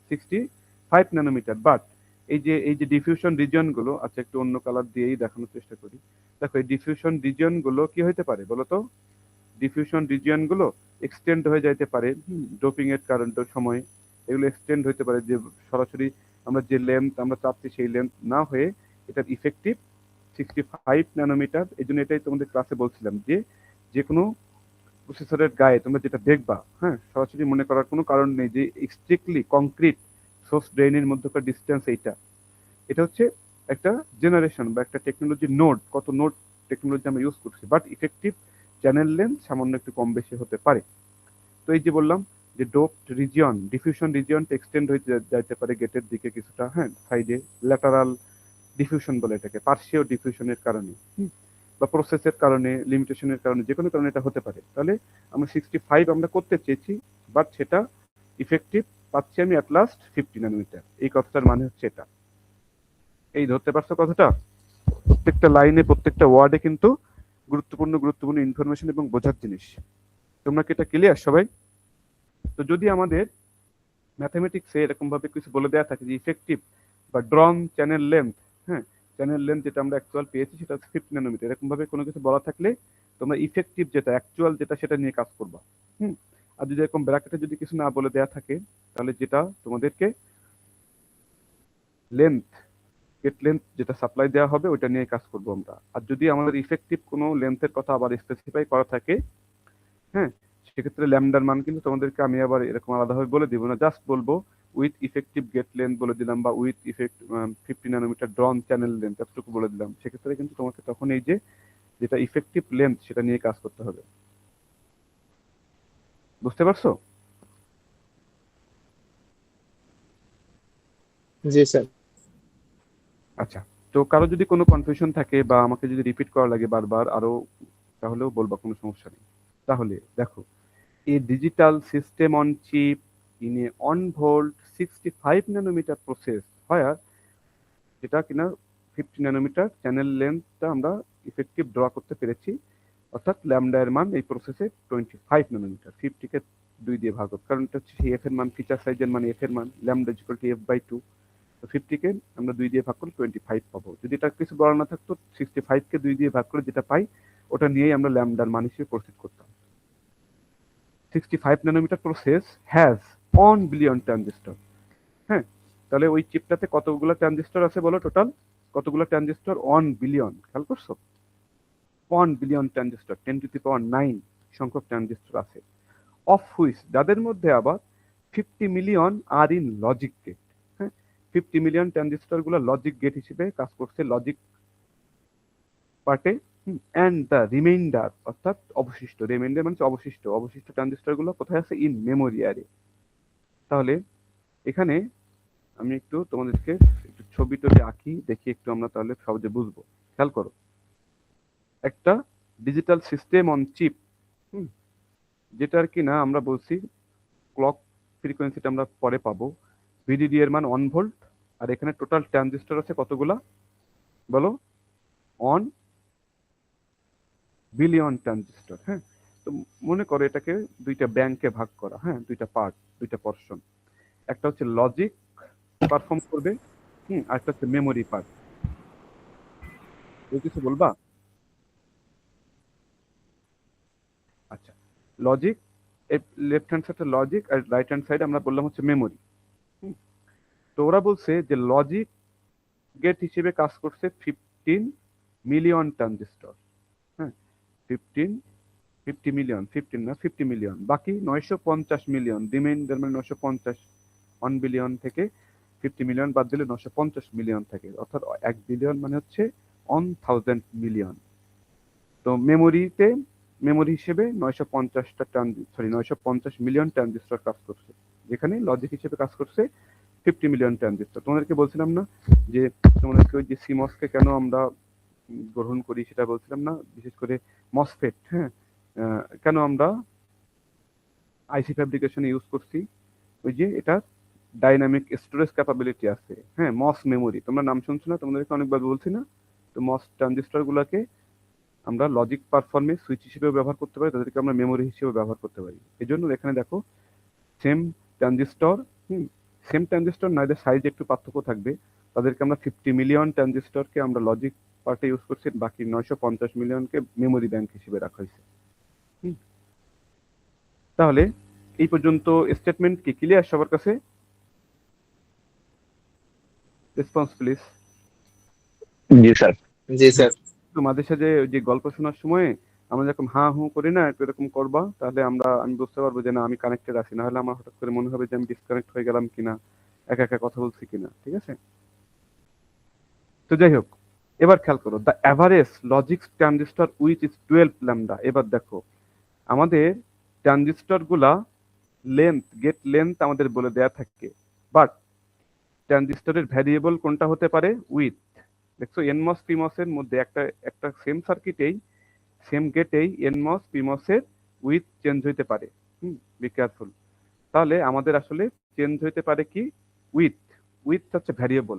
65 ন্যানোমিটার, বাট এই যে ডিফিউশন রিজিয়ন গুলো, আচ্ছা একটু অন্য কালার দিয়েই দেখানোর চেষ্টা করি। দেখো, এই ডিফিউশন রিজিয়ন গুলো কি হতে পারে বলো তো? ডিফিউশন রিজিয়ন গুলো এক্সটেন্ড হয়ে যাইতে পারে ডোপিং এর কারণে, সময় এগুলো এক্সটেন্ড হতে পারে, যে সরাসরি আমরা যে লেন্থ আমরা চাচ্ছি সেই লেন্থ না হয়ে এটার ইফেক্টিভ 65 ন্যানোমিটার। এই জন্য এটাই তোমাদের ক্লাসে বলছিলাম যে যে কোনো প্রসেসরের গায়ে তোমরা যেটা দেখবা, হ্যাঁ, সরাসরি মনে করার কোনো কারণ নেই যে স্ট্রিক্টলি কংক্রিট সোর্স ড্রেইনের মধ্যকার ডিস্টেন্স এইটা। এটা হচ্ছে একটা জেনারেশন বা একটা টেকনোলজি নোড, কত নোড টেকনোলজি আমরা ইউজ করছি, বাট ইফেক্টিভ চ্যানেল লেন্থ সামান্য একটু কম বেশি হতে পারে। তো এই যে বললাম যে ডোপড রিজিয়ন, ডিফিউশন রিজিয়নটা এক্সটেন্ড হয়ে যাইতে পারে গেটের দিকে কিছুটা, হ্যাঁ, সাইডে, ল্যাটারাল ডিফিউশন বলে এটাকে, পার্শিয়াল ডিফিউশনের কারণে, বা প্রসেসের কারণে, লিমিটেশনের কারণে, যে কোনো কারণে এটা হতে পারে। তাহলে আমরা 65 আমরা করতে চেয়েছি, বাট সেটা ইফেক্টিভ পাচ্ছি আমি অ্যাট লাস্ট 50 ন্যানোমিটার। এই কথাটার মানে হচ্ছে এটা। এই ধরতে পারছো কথাটা? প্রত্যেকটা লাইনে, প্রত্যেকটা ওয়ার্ডে কিন্তু গুরুত্বপূর্ণ গুরুত্বপূর্ণ ইনফরমেশন এবং বোঝার জিনিস। তোমরা কি এটা ক্লিয়ার সবাই? তো যদি আমাদের ম্যাথমেটিক্সে এরকম ভাবে কিছু বলে দেওয়া থাকে যে ইফেক্টিভ বা ড্রন চ্যানেল লেন্থ, হ্যাঁ, চ্যানেল লেন্থ যেটা আমরা অ্যাকচুয়াল পেয়েছি সেটা হচ্ছে 50 ন্যানোমিটার, এরকম ভাবে কোনো কিছু বলা থাকলে তোমরা ইফেক্টিভ যেটা, অ্যাকচুয়াল যেটা, সেটা নিয়ে কাজ করবা। আর যদি এরকম ব্র্যাকেটে যদি কিছু না বলে দেওয়া থাকে, তাহলে যেটা তোমাদেরকে লেন্থ, গেট লেন্থ যেটা সাপ্লাই দেওয়া হবে ওইটা নিয়ে কাজ করবো আমরা। আর যদি আমাদের ইফেক্টিভ কোনো লেন্থের কথা আবার স্পেসিফাই করা থাকে, হ্যাঁ, সেক্ষেত্রে ল্যামডার মান কিন্তু তোমাদেরকে আমি আবার এরকম আলাদাভাবে বলে দিব না, জাস্ট বলবো উইথ ইফেক্টিভ গেট লেন্থ বলে দিলাম, বা with effect 50 nanometre drawn channel length, এতটুকু বলে দিলাম। সেক্ষেত্রে কিন্তু তোমাকে তখন এই যে যেটা ইফেক্টিভ লেন্থ সেটা নিয়ে কাজ করতে হবে। বুঝতে পারছো? জি স্যার। আচ্ছা, তো কারো যদি কোনো কনফিউশন থাকে বা আমাকে যদি রিপিট করা লাগে বারবার আরো, তাহলেও বলবা, কোনো সমস্যা নেই। তাহলে দেখো, a digital system on chip in a 1 volt 65 nanometer process where যেটা কিনা 50 ন্যানোমিটার চ্যানেল লেন্থটা আমরা ইফেক্টিভ ড্র করতে পেরেছি, অর্থাৎ ল্যামডা এর মান এই প্রসেসে 25 ন্যানোমিটার। 50 কে 2 দিয়ে ভাগ করতে, কারণ এটা হচ্ছে এফ এর মান, ফিচার সাইজের মান এফ এর মান, ল্যামডা ইকুয়াল টু f/2। তো 50 কে আমরা 2 দিয়ে ভাগ করলে 25 পাবো। যদি এটা কিছু বড় না থাকতো, 65 কে 2 দিয়ে ভাগ করে যেটা পাই ওটা নিয়েই আমরা ল্যামডার মান হিসেবে প্রসিড করতাম। 65 nanometre process has 1 billion transistor. হ্যাঁ, তাহলে ওই চিপটাতে কতগুলো ট্রানজিস্টর আছে বলো? টোটাল কতগুলো ট্রানজিস্টর? 1 বিলিয়ন। খেয়াল করছো? 1 বিলিয়ন ট্রানজিস্টর, 10⁹ সংখ্যক ট্রানজিস্টর আছে। অফ হুইচ, যাদের মধ্যে আবার 50 million are in logic gate. হ্যাঁ, 50 মিলিয়ন ট্রানজিস্টর গুলো লজিক গেট হিসেবে কাজ করছে, লজিক পার্টে। অ্যান্ড দ্য রিমাইন্ডার, অর্থাৎ অবশিষ্ট, রিমাইন্ডার মানে অবশিষ্ট, অবশিষ্ট ট্রানজিস্টর গুলো কোথায় আছে? In memory array. তাহলে এখানে আমি একটু তোমাদেরকে একটু ছবি টবি আঁকি, দেখি একটু আমরা তাহলে সহজে বুঝবো। খেয়াল করো, একটা ডিজিটাল সিস্টেম অন চিপ, যেটার কি না আমরা বলছি ক্লক ফ্রিকোয়েন্সিটা আমরা পরে পাবো। ভিডিডি এর মান 1 ভোল্ট, আর এখানে টোটাল ট্রানজিস্টর আছে কতগুলা বলো? 1 বিলিয়ন ট্রানজিস্টর। হ্যাঁ, তো মনে করো এটাকে দুইটা ব্যাংকে ভাগ করা, হ্যাঁ, দুইটা পার্ট, দুইটা পর্শন। একটা হচ্ছে লজিক পারফর্ম করবে, আর একটা হচ্ছে মেমোরি পার্ট। কেউ কিছু বলবা? আচ্ছা, লজিক, লেফট হ্যান্ড সাইডে লজিক আর রাইট হ্যান্ড সাইডে আমরা বললাম হচ্ছে মেমোরি। তো ওরা বলছে যে লজিক গেট হিসেবে কাজ করছে 15 মিলিয়ন ট্রানজিস্টর। হ্যাঁ, 15, 50 মিলিয়ন, 15 না 50 মিলিয়ন, বাকি 950 মিলিয়ন, রিমাইন্ডার মানে 950, 1 বিলিয়ন থেকে 50 মিলিয়ন বাদ দিলে 950 মিলিয়ন থাকে, অর্থাৎ 1 বিলিয়ন মানে হচ্ছে 1000 মিলিয়ন। তো মেমোরিতে, মেমোরি হিসেবে 950 মিলিয়ন ট্রানজিস্টর কাজ করছে, যেখানে লজিক হিসেবে কাজ করছে 50 মিলিয়ন ট্রানজিস্টর। তোমাদেরকে বলছিলাম না যে তোমাদেরকে ওই যে সিমস কে কেন আমরা গ্রহণ করি সেটা বলছিলাম না, বিশেষ করে মসফেট। হ্যাঁ, কেন আমরা আইসি ফ্যাব্রিকেশনে ইউজ করছি? ওই যে এটা ডাইনামিক স্টোরেজ ক্যাপাবিলিটি আছে। হ্যাঁ, মস মেমোরি, তোমরা নাম শুনছো না? তোমাদেরকে অনেকবার বলছি না? তো মস ট্রানজিস্টর গুলাকে আমরা লজিক পারফর্মে সুইচ হিসেবেও ব্যবহার করতে পারি, তাদেরকে আমরা মেমোরি হিসেবে ব্যবহার করতে পারি। এই জন্য এখানে দেখো সেম ট্রানজিস্টর, সেম ট্রানজিস্টর না, এদের সাইজ একটু পার্থক্য থাকবে। তাদেরকে আমরা 50 মিলিয়ন ট্রানজিস্টরকে আমরা লজিক পার্টে ইউজ করছি, বাকি 950 মিলিয়নকে মেমোরি ব্যাংক হিসেবে রাখা হয়েছে। তাহলে এই পর্যন্ত স্টেটমেন্ট কি ক্লিয়ার সবার কাছে? Response please. G sir. G sir. তো মাঝে সাঝে ওই যে গল্প শোনার সময় আমরা যখন হা হু করি না, একটু এরকম করবা, তাহলে আমি বুঝতে পারবো যে না আমি কানেক্টেড আছি, না হলে আমার হঠাৎ করে মনে হবে যে আমি ডিসকানেক্ট হয়ে গেলাম কিনা, একা একা কথা বলছি কিনা। ঠিক আছে? তো যাই হোক, এবার খেয়াল করো, the average logic transistor width is 12 lambda. এবার দেখো আমাদের ট্রানজিস্টর গুলা লেন্থ, গেট লেন্থ আমাদের বলে দেয়া থাকে, বাট ট্রানজিস্টরের ভ্যারিয়েবল কোনটা হতে পারে? উইথ। দেখছো এনমস পিমস এর মধ্যে একটা একটা সেম সার্কিটেই, সেম গেটেই এনমস পিমস এর উইথ চেঞ্জ হইতে পারে। Be careful. তাহলে আমাদের আসলে চেঞ্জ হইতে পারে কি? উইথ। উইথ হচ্ছে ভ্যারিয়েবল,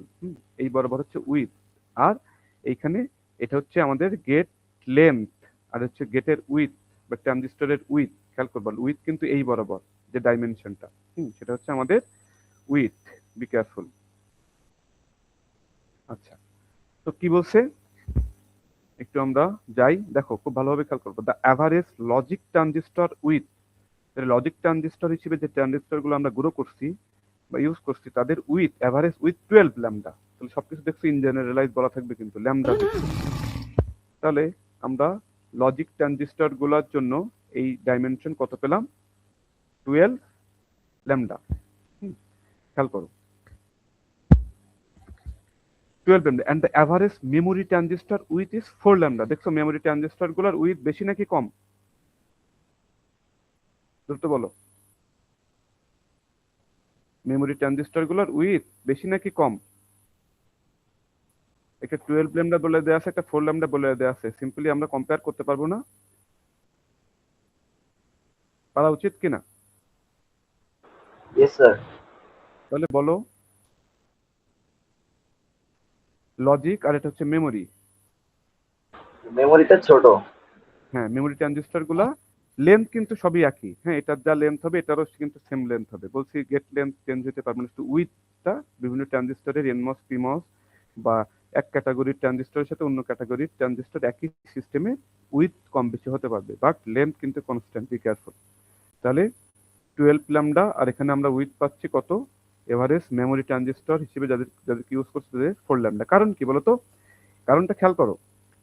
এই বরাবর হচ্ছে উইথ, আর এইখানে এটা হচ্ছে আমাদের গেট লেন্থ, আর হচ্ছে গেটের উইথ বা ট্রানজিস্টরের উইথ। খেয়াল করবেন উইথ কিন্তু এই বরাবর যে ডাইমেনশনটা, সেটা হচ্ছে আমাদের উইথ। Be careful. আচ্ছা, তো কি বলছে একটু আমরা যাই, দেখো খুব ভালোভাবে খেয়াল করবো। The average logic transistor with, logic transistor হিসেবে যে ট্রানজিস্টর গুলো আমরা গ্রো করছি বা ইউজ করছি, তাদের উইথ অ্যাভারেজ উইথ 12 ল্যামডা। তাহলে সবকিছু দেখছি ইন জেনারেলাইজ বলা থাকবে কিন্তু ল্যামডা দেখছি। তাহলে আমরা লজিক ট্রানজিস্টর গুলোর জন্য এই ডাইমেনশন কত পেলাম? 12 ল্যামডা। খেয়াল করো 12 lambda. And the average memory transistor width is 4 lambda. দেখছো মেমোরি ট্রানজিস্টর গুলোর উইথ বেশি নাকি কম? দ্রুত বলো, মেমোরি ট্রানজিস্টর গুলোর উইথ বেশি নাকি কম? একটা 12 ল্যামডা বলে দেওয়া আছে, একটা 4 ল্যামডা বলে দেওয়া আছে, সিম্পলি আমরা কম্পেয়ার করতে পারবো না? পারা উচিত কিনা? Yes, sir. তাহলে বলো, লজিক আর এটা হচ্ছে মেমোরি। মেমোরিটা ছোট। হ্যাঁ, মেমোরি ট্রানজিস্টর গুলা লেন্থ কিন্তু সবই একই। হ্যাঁ, এটার যা লেন্থ হবে এটারও কিন্তু সেম লেন্থ হবে। বলছি গেট লেন্থ চেঞ্জ হতে পারবে না, শুধু উইথটা বিভিন্ন ট্রানজিস্টরের এনমস পিমস বা এক ক্যাটাগরির ট্রানজিস্টরের সাথে অন্য ক্যাটাগরির ট্রানজিস্টর একই সিস্টেমে উইথ কম বেশি হতে পারবে, বাট লেন্থ কিন্তু কনস্ট্যান্ট। Be careful. তাহলে 12 ল্যামডা, আর এখানে আমরা উইথ পাচ্ছি কত, এভারেজ মেমোরি ট্রানজিস্টর হিসেবে যাদের যাদেরকে ইউজ করছে তাদের 4 ল্যামডা। কারণ কি বলতো? কারণটা খেয়াল করো,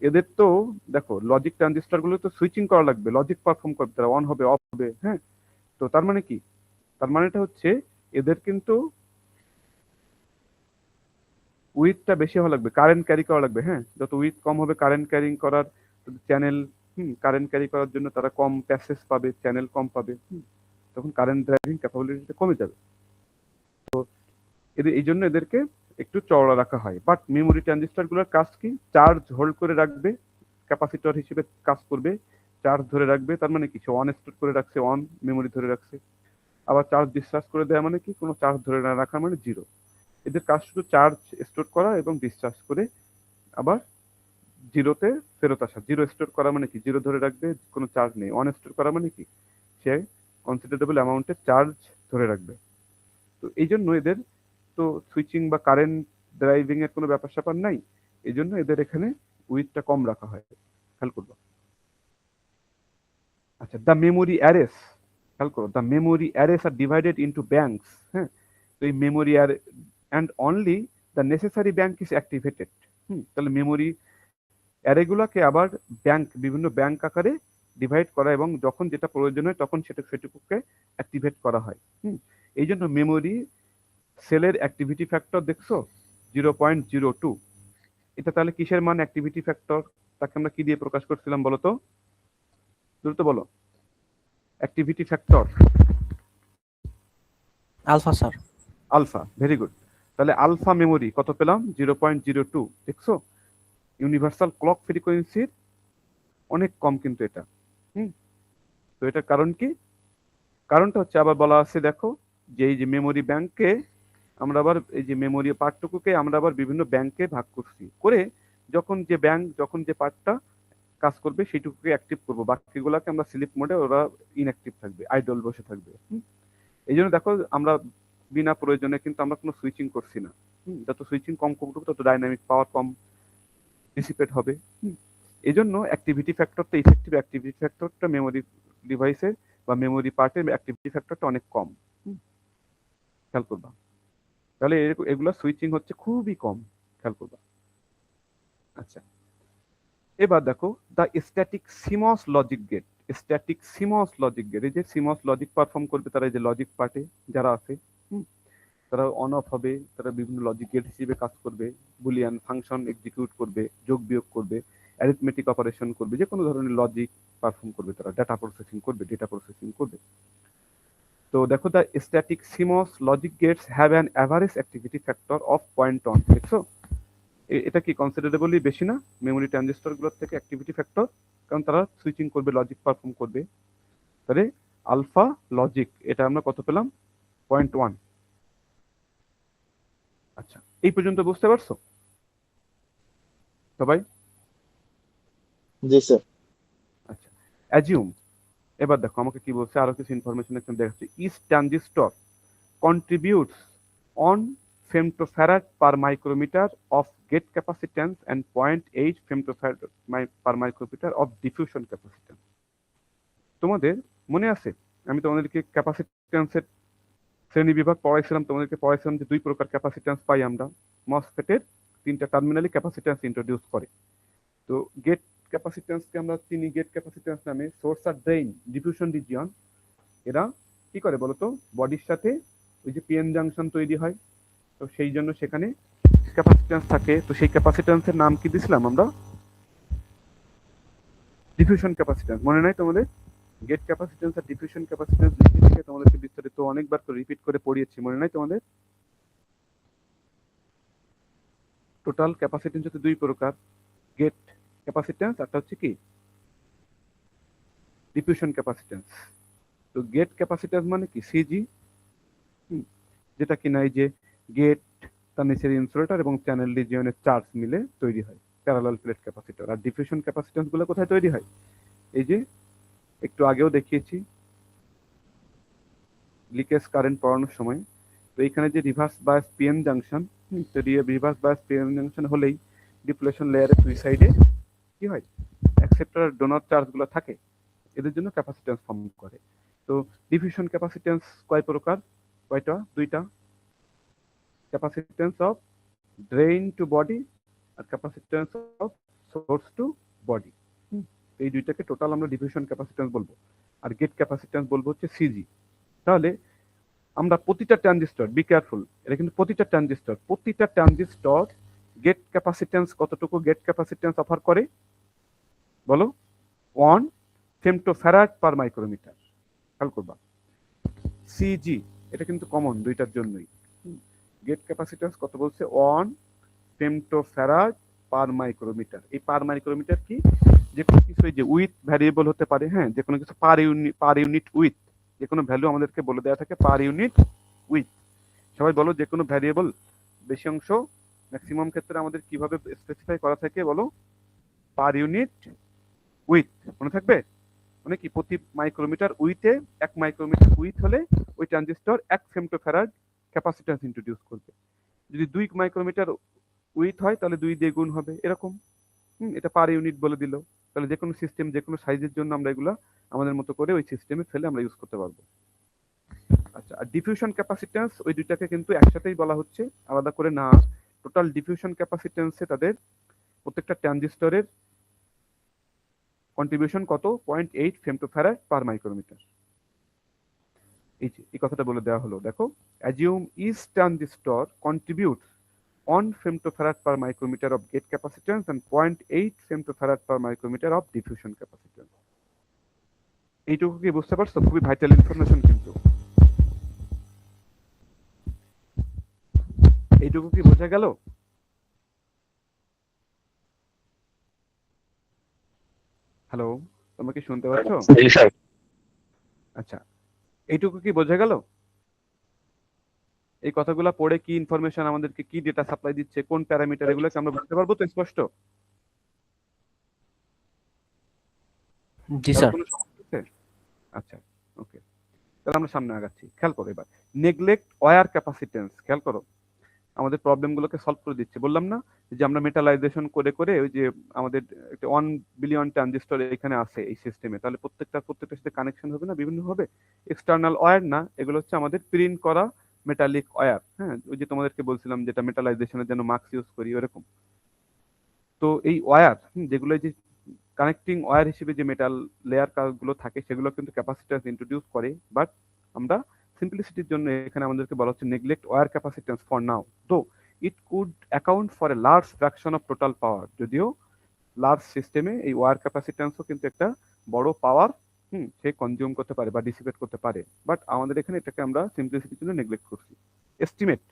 এদের তো দেখো লজিক ট্রানজিস্টর গুলো তো সুইচিং করা লাগবে, লজিক পারফর্ম করবে, তারা অন হবে অফ হবে। হ্যাঁ, তো তার মানে কি, তার মানেটা হচ্ছে এদের কিন্তু উইথটা বেশি হওয়া লাগবে, কারেন্ট ক্যারি করা লাগবে। হ্যাঁ, যত উইথ কম হবে কারেন্ট ক্যারিং করার চ্যানেল, কারেন্ট ক্যারি করার জন্য তারা কম প্যাসেজ পাবে, চ্যানেল কম পাবে, তখন কারেন্ট ড্রাইভিং ক্যাপাবিলিটিটা কমে যাবে। এদের এই জন্য এদেরকে একটু চওড়া রাখা হয়। বাট মেমোরি ট্রানজিস্টর গুলোর কাজ কি, চার্জ হোল্ড করে রাখবে, ক্যাপাসিটর হিসেবে কাজ করবে, চার্জ ধরে রাখবে। তার মানে কিছু অন স্টোর করে রাখছে, অন মেমোরি ধরে রাখছে। আবার চার্জ ডিসচার্জ করে দেওয়া মানে কি, কোনো চার্জ ধরে না রাখা মানে জিরো। এদের কাজ শুধু চার্জ স্টোর করা এবং ডিসচার্জ করে আবার জিরোতে ফেরত আসা। জিরো স্টোর করা মানে কি, জিরো ধরে রাখবে, কোনো চার্জ নেই। অন স্টোর করা মানে কি, সে কনসিডারেবল অ্যামাউন্টের চার্জ ধরে রাখবে। তো এই জন্য এদের তো সুইচিং বা কারেন্ট ড্রাইভিং এর কোনো ব্যাপার স্যাপার নাই, এই জন্য এদের এখানে উইথটা কম রাখা হয়। খেয়াল করবো। আচ্ছা, দ্য মেমোরি অ্যারেস, খেয়াল করো, the memory arrays are divided into banks. হ্যাঁ, তো এই memory array and only the necessary bank is activated. তাহলে মেমোরি অ্যারেগুলোকে আবার ব্যাংক, বিভিন্ন ব্যাংক আকারে ডিভাইড করা এবং যখন যেটা প্রয়োজন হয় তখন সেটুকুকে অ্যাক্টিভেট করা হয়। এই জন্য মেমোরি সেলের অ্যাক্টিভিটি ফ্যাক্টর দেখছো 0.02। এটা তাহলে কিসের মান অ্যাক্টিভিটি ফ্যাক্টর? তাকে আমরা কি দিয়ে প্রকাশ করছিলাম বলো তো, দ্রুত বলো। Activity factor alpha sir. Alpha, very good. তাহলে আলফা মেমোরি কত পেলাম? 0.02। দেখছো, ইউনিভার্সাল ক্লক ফ্রিকোয়েন্সির অনেক কম কিন্তু এটা। তো এটার কারণ কি? কারণটা হচ্ছে আবার বলা আছে, দেখো যে এই যে মেমোরি ব্যাংকে আমরা আবার এই যে মেমোরি পার্টটুকুকে আমরা আবার বিভিন্ন ব্যাংকে ভাগ করছি, করে যখন যে ব্যাংক, যখন যে পার্টটা কাজ করবে সেইটুকুকে অ্যাক্টিভ করবো, বাকিগুলোকে আমরা স্লিপ মোডে, ওরা ইনঅ্যাক্টিভ থাকবে, আইডল বসে থাকবে। এই জন্য দেখো আমরা বিনা প্রয়োজনে কিন্তু আমরা কোনো সুইচিং করছি না। যত সুইচিং কম করবো তত ডাইনামিক পাওয়ার কম ডিসিপেট হবে। এই জন্য অ্যাক্টিভিটি ফ্যাক্টরটা, ইফেক্টিভ অ্যাক্টিভিটি ফ্যাক্টরটা মেমোরি ডিভাইসের বা মেমোরি পার্টের অ্যাক্টিভিটি ফ্যাক্টরটা অনেক কম। খেয়াল করবা, তাহলে এগুলো সুইচিং হচ্ছে খুবই কম, খেয়াল করবা। আচ্ছা, এবার দেখো the static CMOS logic gate. Static CMOS logic gate, এই যে সিমস লজিক পারফর্ম করবে তারা, এই যে লজিক পার্টে যারা আছে, তারা অন অফ হবে, তারা বিভিন্ন লজিক গেট হিসেবে কাজ করবে, বুলিয়ান ফাংশন এক্সিকিউট করবে, যোগ বিয়োগ করবে, অ্যারিথমেটিক অপারেশন করবে, যে কোনো ধরনের লজিক পারফর্ম করবে, তারা ডেটা প্রসেসিং করবে, ডেটা প্রসেসিং করবে। তো দেখো the static CMOS logic gates have an average activity factor of 0.1। দেখছো, এটা কি কনসিডারেবলি বেশি না মেমোরি ট্রানজিস্টর গুলোর থেকে অ্যাক্টিভিটি ফ্যাক্টর? কারণ তারা সুইচিং করবে, লজিক পারফর্ম করবে। তাহলে আলফা লজিক এটা আমরা কত পেলাম? 0.1। আচ্ছা, এই পর্যন্ত বুঝতে পারছো সবাই? জি স্যার। আচ্ছা, অ্যাজিউম। এবার দেখো আমাকে কি বলছে, আরো কিছু ইনফরমেশন এখানে দেখাচ্ছে। Each transistor contributes on femtofarad per micrometer of gate capacitance and 0.8 femtofarad per micrometer of diffusion capacitance। তোমাদের মনে আছে আমি তোমাদেরকে ক্যাপাসিট্যান্সের শ্রেণী বিভাগ পড়াইছিলাম, তোমাদেরকে পড়াইছিলাম যে দুই প্রকার ক্যাপাসিট্যান্স পাই আমরা। মসফেটের তিনটা টার্মিনালি ক্যাপাসিট্যান্স ইন্ট্রোডিউস করে। তো গেট ক্যাপাসিট্যান্সকে আমরা চিনি গেট ক্যাপাসিট্যান্স নামে। সোর্স আর ড্রেইন, ডিফিউশন রিজিয়ন, এরা কি করে বলতো, বডির সাথে ওই যে পিএন জাংশন তৈরি হয়, তো সেই জন্য সেখানে ক্যাপাসিট্যান্স থাকে। তো সেই ক্যাপাসিট্যান্সের নাম কি দিছিলাম আমরা? Diffusion capacitance. মনে নাই তোমাদের? গেট ক্যাপাসিট্যান্স আর ডিফিউশন ক্যাপাসিট্যান্স লিখে লিখে তোমাদেরকে বিস্তারিত অনেকবার করে রিপিট করে পড়িয়েছি, মনে নাই তোমাদের? টোটাল ক্যাপাসিটেন্স হচ্ছে দুই প্রকার, গেট ক্যাপাসিটেন্স একটা হচ্ছে কি ডিফিউশন ক্যাপাসিটেন্স। তো গেট ক্যাপাসিটেন্স মানে কি সিজি, যেটা কিনা এই যে গেট, তার নিচের ইনসুলেটর এবং চ্যানেল রিজিয়নের চার্জ মিলে তৈরি হয় প্যারালাল প্লেট ক্যাপাসিটর। আর ডিফিউশন ক্যাপাসিটেন্স গুলো কোথায় তৈরি হয়, এই যে একটু আগেও দেখিয়েছি লিকেজ কারেন্ট পড়ানোর সময়। তো এইখানে যে রিভার্স বায়াস পিএন জাংশন, তো রিভার্স বায়াস পিএন জাংশন হলেই ডিপ্লেশন লেয়ারের দুই সাইডে কি হয় অ্যাকসেপ্টর আর ডোনার চার্জ গুলো থাকে, এদের জন্য ক্যাপাসিটেন্স ফর্ম করে। তো ডিফিউশন ক্যাপাসিটেন্স কয় প্রকার, কয়টা, দুইটা, capacitance of drain to body আর capacitance of source to body. এই দুইটাকে টোটাল আমরা ডিফিউশন ক্যাপাসিটেন্স বলবো, আর গেট ক্যাপাসিটেন্স বলবো হচ্ছে সিজি। তাহলে আমরা প্রতিটা ট্রানজিস্টর, বি কেয়ারফুল, এটা কিন্তু প্রতিটা ট্রানজিস্টর গেট ক্যাপাসিটেন্স কতটুকু গেট ক্যাপাসিটেন্স অফার করে বলো, 1 ফেমটোফ্যারাড পার মাইক্রোমিটার। খেয়াল করবা সিজি, এটা কিন্তু কমন দুইটার জন্যই। গেট ক্যাপাসিটেন্স কত বলছে, 1 ফেমটোফ্যারাড পার মাইক্রোমিটার। এই পার মাইক্রোমিটার কি, যে কোনো কিছু এই যে উইথ ভ্যারিয়েবল হতে পারে, হ্যাঁ, যে কোনো কিছু পার ইউনিট উইথ, যে কোনো ভ্যালু আমাদেরকে বলে দেওয়া থাকে পার ইউনিট উইথ। সবাই বলো যে কোনো ভ্যারিয়েবল বেশি অংশ ম্যাক্সিমাম ক্ষেত্রে আমাদের কিভাবে স্পেসিফাই করা থাকে বলো, পার ইউনিট উইথ। মনে থাকবে, মানে কি প্রতি মাইক্রোমিটার উইথে 1 মাইক্রোমিটার উইথ হলে ওই ট্রানজিস্টর 1 ফেমটোফ্যারাড ক্যাপাসিট্যান্স ইন্ট্রোডিউস করবে। যদি 2 মাইক্রোমিটার উইথ হয় তাহলে 2 দিয়ে গুণ হবে, এরকম। এটা পার ইউনিট বলে দিল। তাহলে যে কোনো সিস্টেম, যে কোনো সাইজের জন্য আমরা এগুলা আমাদের মতো করে ওই সিস্টেমে ফেলে আমরা ইউজ করতে পারবো। আচ্ছা, আর ডিফিউশন ক্যাপাসিট্যান্স ওই দুইটাকে কিন্তু একসাথেই বলা হচ্ছে, আলাদা করে না। টোটাল ডিফিউশন ক্যাপাসিট্যান্সে তাদের প্রত্যেকটা ট্রানজিস্টরের কন্ট্রিবিউশন কত, 0.8 ফেমটোফ্যারাড পার মাইক্রোমিটার। এই যে এই কথাটা বলে দেওয়া হলো, দেখো, assume each transistor contributes 1 femtofarad per micrometer of gate capacitance and 0.8 femtofarad per micrometer of diffusion capacitance. এইটুকু কি বুঝতে পারছো? খুবই ভাইটাল ইনফরমেশন কিন্তু। এইটুকু কি বোঝা গেল? হ্যালো, তোমরা কি শুনতে পাচ্ছ? জি স্যার। আচ্ছা, এইটুকু কি বোঝা গেল? এই কথাগুলো পড়ে কি ইনফরমেশন আমাদেরকে, কি ডেটা সাপ্লাই দিচ্ছে, কোন প্যারামিটার, এগুলোকে আমরা বুঝতে পারবো তো স্পষ্ট? জি কারো স্যার। কোনো সমস্যা আছে? আচ্ছা, ওকে, তাহলে আমরা সামনে আগাচ্ছি। খেয়াল করো এবার, নেগলেক্ট ওয়্যার ক্যাপাসিটেন্স। খেয়াল করো, আমাদের প্রবলেমগুলোকে সলভ করে দিচ্ছে। বললাম না যে আমরা মেটালাইজেশন করে করে ওই যে আমাদের একটা 1 বিলিয়ন ট্রানজিস্টর এখানে আছে এই সিস্টেমে, তাহলে প্রত্যেকটার সাথে কানেকশন হবে না, বিভিন্ন হবে। এক্সটার্নাল ওয়্যার না, এগুলো হচ্ছে আমাদের প্রিন্ট করা মেটালিক ওয়্যার। হ্যাঁ, ওই যে তোমাদেরকে বলছিলাম যেটা মেটালাইজেশনের জন্য মাস্ক ইউজ করি ওরকম। তো এই ওয়্যার, যেগুলো যে কানেক্টিং ওয়্যার হিসেবে যে মেটাল লেয়ার গুলো থাকে, সেগুলো কিন্তু ক্যাপাসিট্যান্স ইন্ট্রোডিউস করে। বাট আমরা সিম্পলিসিটির জন্য এখানে আমাদেরকে বলা হচ্ছে neglect wire capacitance for now, though it could account for a large fraction of total power. যদিও লার্জ সিস্টেমে এই ওয়্যার ক্যাপাসিট্যান্সও কিন্তু একটা বড় পাওয়ার সে কনজিউম করতে পারে বা ডিসিপেট করতে পারে। বাট আমাদের এখানে এটাকে আমরা সিম্পলিসিটির জন্য নেগলেক্ট করছি। এস্টিমেট,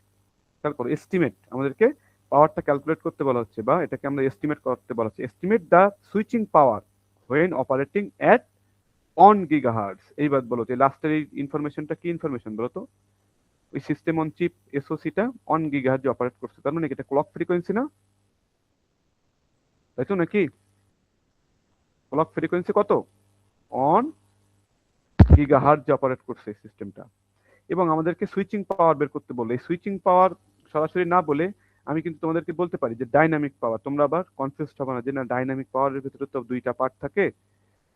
তারপর এস্টিমেট, আমাদেরকে পাওয়ারটা ক্যালকুলেট করতে বলা হচ্ছে, বা এটাকে আমরা এস্টিমেট করতে বলা হচ্ছে। Estimate the switching power when operating at 1 gigahertz. এইবার বলো যে লাস্টের এই ইনফরমেশনটা কি ইনফরমেশন বলো তো? ওই সিস্টেম অন চিপ এসওসিটা 1 গিগাহার্টজে অপারেট করছে, তার মানে এটা ক্লক ফ্রিকোয়েন্সি না, তাই তো নাকি? ক্লক ফ্রিকোয়েন্সি কত? 1 গিগাহার্টজে অপারেট করছে এই সিস্টেমটা। এবং আমাদেরকে সুইচিং পাওয়ার বের করতে বললো। এই সুইচিং পাওয়ার সরাসরি না বলে আমি কিন্তু তোমাদেরকে বলতে পারি যে ডাইনামিক পাওয়ার। তোমরা আবার কনফিউজ হবে না যে না, ডাইনামিক পাওয়ারের ভিতরে তো দুইটা পার্ট থাকে,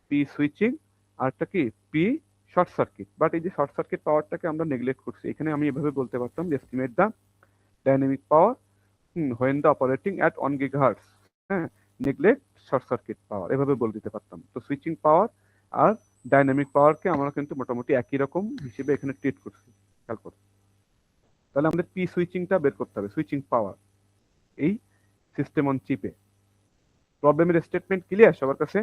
পি সুইচিং আর একটা কি পি শর্ট সার্কিট। বাট এই যে শর্ট সার্কিট পাওয়ারটাকে আমরা নেগলেক্ট করছি। এখানে আমি এভাবে বলতে পারতাম যে estimate the dynamic power when the operating at 1 gigahertz, হ্যাঁ, নেগলেক্ট শর্ট সার্কিট পাওয়ার, এভাবে বলে দিতে পারতাম। তো সুইচিং পাওয়ার আর ডাইনামিক পাওয়ারকে আমরা কিন্তু মোটামুটি একই রকম হিসেবে এখানে ট্রিট করছি। খেয়াল করো, তাহলে আমাদের পি সুইচিংটা বের করতে হবে, সুইচিং পাওয়ার এই সিস্টেম অন চিপে। প্রবলেমের স্টেটমেন্ট ক্লিয়ার সবার কাছে?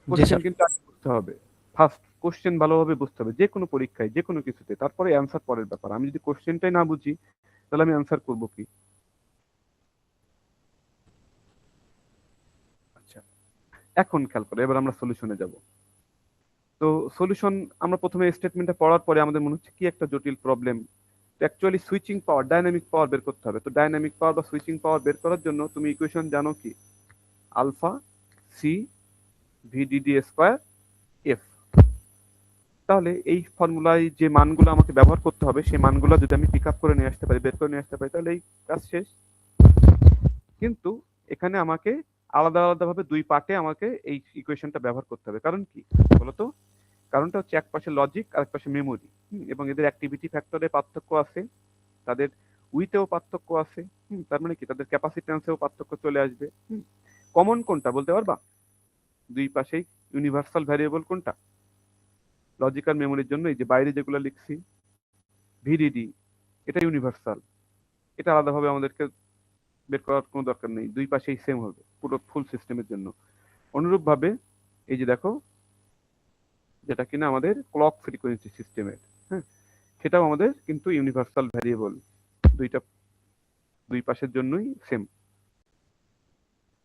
জি কোশ্চেন স্যার। কিন্তু আগে বুঝতে হবে, ফার্স্ট কোশ্চেন ভালোভাবে বুঝতে হবে যে কোনো পরীক্ষায়, যে কোনো কিছুতে, তারপরে অ্যান্সার পরের ব্যাপার। আমি যদি কোশ্চেনটাই না বুঝি তাহলে আমি অ্যান্সার করব কি? আচ্ছা, এখন খেয়াল করো, এবার আমরা সলিউশনে যাব। তো সলিউশন আমরা প্রথমে স্টেটমেন্টটা পড়ার পরে আমাদের মনে হচ্ছে কি একটা জটিল প্রবলেম। তো অ্যাকচুয়ালি সুইচিং পাওয়ার, ডাইনামিক পাওয়ার বের করতে হবে। তো ডাইনামিক পাওয়ার বা সুইচিং পাওয়ার বের করার জন্য তুমি ইকুয়েশন জানো কি? Alpha C VDD square F. তাহলে এই ফর্মুলায় যে মানগুলো আমাকে ব্যবহার করতে হবে, সেই মানগুলো যদি আমি পিক আপ করে নিয়ে আসতে পারি, বের করে নিয়ে আসতে পারি, তাহলে এই কাজ শেষ। কিন্তু এখানে আমাকে আলাদা আলাদা ভাবে দুই পার্টে আমাকে এই ইকুয়েশনটা ব্যবহার করতে হবে। কারণ কি বলতো? কারণটা হচ্ছে এক পাশে লজিক আর এক পাশে মেমোরি, এবং এদের অ্যাক্টিভিটি ফ্যাক্টরে পার্থক্য আছে, তাদের উইথেও পার্থক্য আছে। তার মানে কি তাদের ক্যাপাসিট্যান্সেও পার্থক্য চলে আসবে। কমন কোনটা বলতে পারবা? দুই পাশেই ইউনিভার্সাল ভ্যারিয়েবল কোনটা? লজিক আর মেমোরির জন্য এই যে বাইরে যেগুলো লিখছি ভিডিডি, এটা ইউনিভার্সাল, এটা আলাদাভাবে আমাদেরকে বের করার কোনো দরকার নেই, দুই পাশেই সেম হবে পুরো ফুল সিস্টেমের জন্য। অনুরূপভাবে এই যে দেখো, যেটা কিনা আমাদের ক্লক ফ্রিকোয়েন্সি সিস্টেমের, হ্যাঁ, সেটাও আমাদের কিন্তু ইউনিভার্সাল ভ্যারিয়েবল, দুইটা দুই পাশের জন্যই সেম।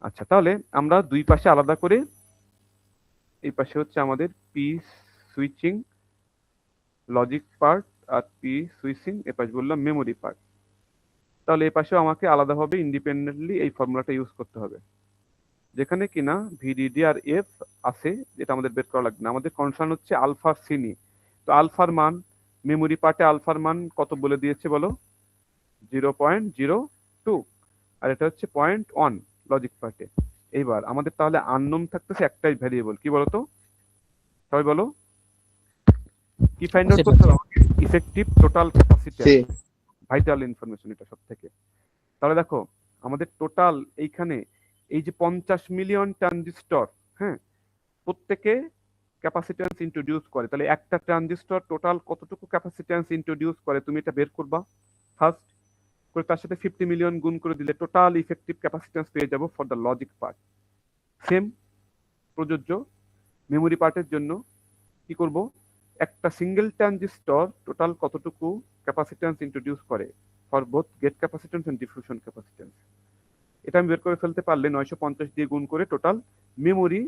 আচ্ছা, তাহলে আমরা দুই পাশে আলাদা করে, এই পাশে হচ্ছে আমাদের পি সুইচিং লজিক পার্ট আর পি সুইচিং, এ পাশে বললাম মেমোরি পার্ট। তাহলে এই পাশেও আমাকে আলাদাভাবে ইন্ডিপেন্ডেন্টলি এই ফর্মুলাটা ইউজ করতে হবে, যেখানে কিনা ভিডিডি আর এফ আছে, যেটা আমাদের বের করা লাগবে না। আমাদের কনসার্ন হচ্ছে আলফা সি নিয়ে। তো আলফার মান, মেমোরি পার্টে আলফার মান কত বলে দিয়েছে বলো? 0.02, আর এটা হচ্ছে 0.1 লজিক পার্টে। এইবার আমাদের তাহলে আননোন থাকতেছে একটাই ভ্যারিয়েবল, কি বলতো সবাই বলো? কি ফাইন্ড আউট করতে হবে? Effective total capacitance, C vital information এটা সব থেকে। তাহলে দেখো আমাদের টোটাল এইখানে এই যে 50 মিলিয়ন ট্রানজিস্টর, হ্যাঁ, প্রত্যেকে ক্যাপাসিট্যান্স ইন্ট্রোডিউস করে। তাহলে একটা ট্রানজিস্টর টোটাল কতটুকু ক্যাপাসিট্যান্স ইন্ট্রোডিউস করে তুমি এটা বের করবা ফার্স্ট করে, তার সাথে 50 মিলিয়ন গুণ করে দিলে টোটাল ইফেক্টিভ ক্যাপাসিট্যান্স পেয়ে যাবো for the logic part. Same প্রযোজ্য মেমোরি পার্টের জন্য। কি করব? একটা সিঙ্গেল ট্রানজিস্টর টোটাল কতটুকু ক্যাপাসিট্যান্স ইন্ট্রোডিউস করে for both gate capacitance and diffusion capacitance, এটা আমি বের করে ফেলতে পারলে 950 দিয়ে গুণ করে টোটাল মেমোরি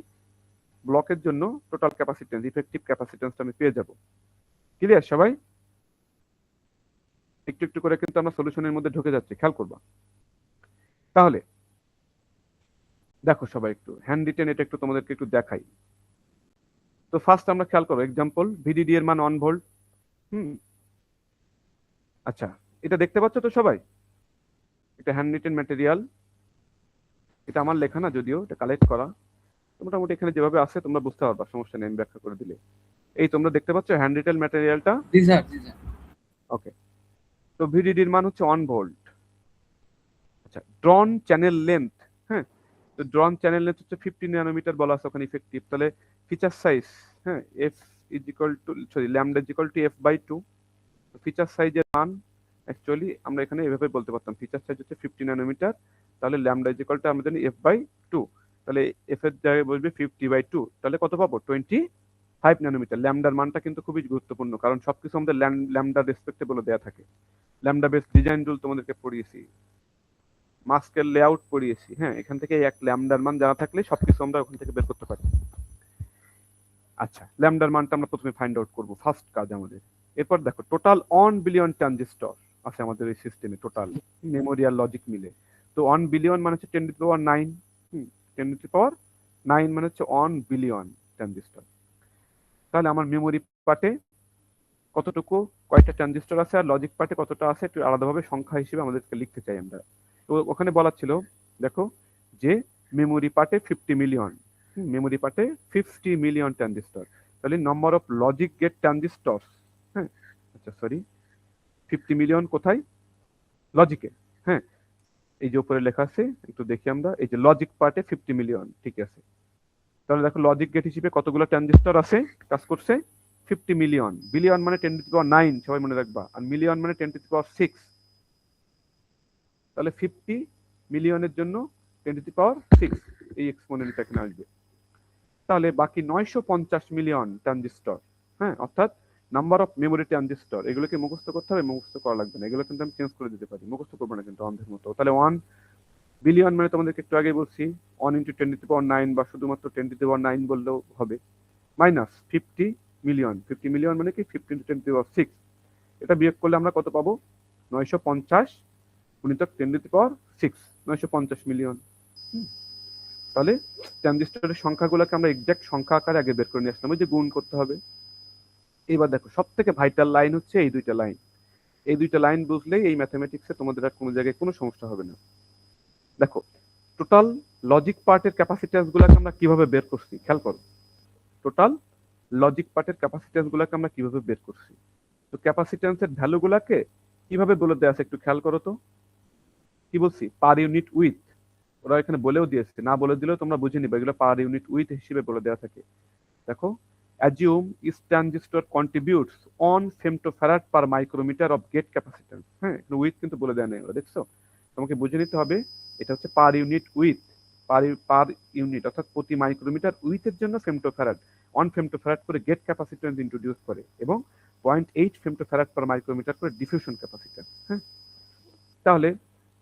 ব্লকের জন্য টোটাল ক্যাপাসিট্যান্স, ইফেক্টিভ ক্যাপাসিট্যান্সটা আমি পেয়ে যাব। ক্লিয়ার সবাই? একটু একটু করে কিন্তু আমরা সলিউশনের মধ্যে ঢুকে যাচ্ছি, খেয়াল করবা। তাহলে দেখো সবাই, একটু হ্যান্ড রিটেন এটা একটু তোমাদেরকে একটু দেখাই। তো ফার্স্ট আমরা খেয়াল করবো এক্সাম্পল, ভিডিডি এর মান 1 ভোল্ট। আচ্ছা, এটা দেখতে পাচ্ছ তো সবাই? এটা হ্যান্ড রিটেন ম্যাটেরিয়াল, এটা আমার লেখা না, যদিও এটা কালেক্ট করা। মোটামুটি এখানে যেভাবে আছে তোমরা বুঝতে পারবা, সমস্যা নেই, আমি ব্যাখ্যা করে দিলে। এই তোমরা দেখতে পাচ্ছ হ্যান্ড রিটেন ম্যাটেরিয়ালটা? জি স্যার, জি স্যার। ওকে, তো ভিডিডির মান হচ্ছে 1 ভোল্ট। আচ্ছা, ড্রন চ্যানেল লেন্থ, হ্যাঁ, তো ড্রন চ্যানেল লেন্থ হচ্ছে 50 ন্যানোমিটার বলা আছে ওখানে ইফেক্টিভ। তাহলে ফিচার সাইজ, হ্যাঁ, F is equal two, sorry, lambda is equal two f/2। Feature সাইজের মান অ্যাকচুয়ালি আমরা এখানে এভাবে বলতে পারতাম, ফিচার সাইজ হচ্ছে 50 ন্যানোমিটার, তাহলে ল্যামডা ইজ ইকুয়াল টু আমরা জানি f/2, তাহলে f এর জায়গায় বসবে 50/2, তাহলে কত পাবো? 25 ন্যানোমিটার। ল্যামডার মানটা কিন্তু খুবই গুরুত্বপূর্ণ, কারণ সবকিছু আমাদের ল্যামডা রেসপেক্টে বলে দেওয়া থাকে। ল্যামডা বেস ডিজাইন রুল তোমাদেরকে পড়িয়েছি, মাস্কের লেআউট পড়িয়েছি, হ্যাঁ, এখান থেকে এক ল্যামডার মান জানা থাকলে সবকিছু আমরা ওখান থেকে বের করতে পারি। আচ্ছা, ল্যামডার মানটা আমরা প্রথমে ফাইন্ড আউট করব, ফার্স্ট কাজ আমাদের। এরপর দেখো টোটাল 1 বিলিয়ন ট্রানজিস্টর আছে আমাদের এই সিস্টেমে, টোটাল মেমোরি আর লজিক মিলে। তো 1 বিলিয়ন মানে হচ্ছে 10⁻9, 10⁻9 মানে হচ্ছে 1 বিলিয়ন ট্রানজিস্টর। তাহলে আমার মেমোরি পার্টে কতটুকু, কয়টা ট্রানজিস্টর আছে, আর লজিক পার্টে কতটা আছে, একটু আলাদাভাবে সংখ্যা হিসেবে আমাদেরকে লিখতে চাই আমরা। তো ওখানে বলা ছিল, দেখো, যে মেমোরি পার্টে 50 মিলিয়ন, মেমোরি পার্টে 50 মিলিয়ন ট্রানজিস্টর। তাহলে number of logic gate transistor, হ্যাঁ, আচ্ছা সরি, 50 মিলিয়ন কোথায়? লজিকে, হ্যাঁ, এই যে উপরে লেখা আছে, একটু দেখি আমরা, এই যে লজিক পার্টে 50 মিলিয়ন, ঠিক আছে। তাহলে দেখো লজিক গেট হিসেবে কতগুলো ট্রানজিস্টর আছে, কাজ করছে 50 মিলিয়ন। বিলিয়ন মানে 10⁹, সবাই মনে রাখবা, আর মিলিয়ন মানে 10⁶। তাহলে 50 মিলিয়নের জন্য 10⁶, এই এক্সপোনেন্টটা এখানে আসবে। তাহলে বাকি 950 মিলিয়ন ট্রানজিস্টর, হ্যাঁ, অর্থাৎ নাম্বার অফ মেমোরি ট্রানজিস্টর, এগুলোকে মুখস্থ করতে হবে, মুখস্থ করা লাগবে না, এগুলো কিন্তু আমি চেঞ্জ করে দিতে পারি, মুখস্থ করবো না কিন্তু অন্ধের মতো। তাহলে 1 বিলিয়ন মানে তোমাদেরকে একটু আগেই বলছি 1 × 10⁹ বা শুধুমাত্র 10⁹ বললেও হবে, মাইনাস 50 মিলিয়ন। 50 মিলিয়ন মানে কি 15 × 10⁶, এটা বিয়োগ করলে আমরা কত পাবো? 950 গুণিতক 10⁶, 950 মিলিয়ন। তাহলে ট্রানজিস্টরের সংখ্যাগুলোকে আমরা এক্সাক্ট সংখ্যা আকারে আগে বের করে নিয়ে আসলাম, ওই যে গুণ করতে হবে। এবার দেখো সব থেকে ভাইটাল লাইন হচ্ছে এই দুইটা লাইন, এই দুইটা লাইন বুঝলেই এই ম্যাথমেটিক্সে তোমাদের আর কোনো জায়গায় কোনো সমস্যা হবে না। দেখো টোটাল লজিক পার্টের ক্যাপাসিট্যান্স গুলাকে আমরা কিভাবে বের করছি খেয়াল করো, টোটাল লজিক পার্টের ক্যাপাসিট্যান্স গুলাকে আমরা কিভাবে বের করছি। তো ক্যাপাসিট্যান্সের ভ্যালু গুলাকে কিভাবে বলে দেওয়া আছে একটু খেয়াল করো তো, কি বলছি? পার ইউনিট উইথ, ওরা এখানে বলেও দিয়েছে, না বলে দিলেও তোমরা বুঝে নিবে, এগুলো পার ইউনিট উইথ হিসেবে বলে দেওয়া থাকে। দেখো assume each transistor contributes 1 femtofarad per micrometer of gate capacitance, হ্যাঁ এখানে উইথ কিন্তু বলে দেয় নাই, ওরা দেখছো, তোমাকে বুঝে নিতে হবে এটা হচ্ছে per unit with, per unit অর্থাৎ প্রতি মাইক্রোমিটার উইথের জন্য ফেমটোফ্যারাড 1 ফেমটোফ্যারাড করে গেট ক্যাপাসিট্যান্স ইন্ট্রোডিউস করে এবং 0.8 ফেমটোফ্যারাড পার মাইক্রোমিটার করে ডিফিউশন ক্যাপাসিট্যান্স। হ্যাঁ, তাহলে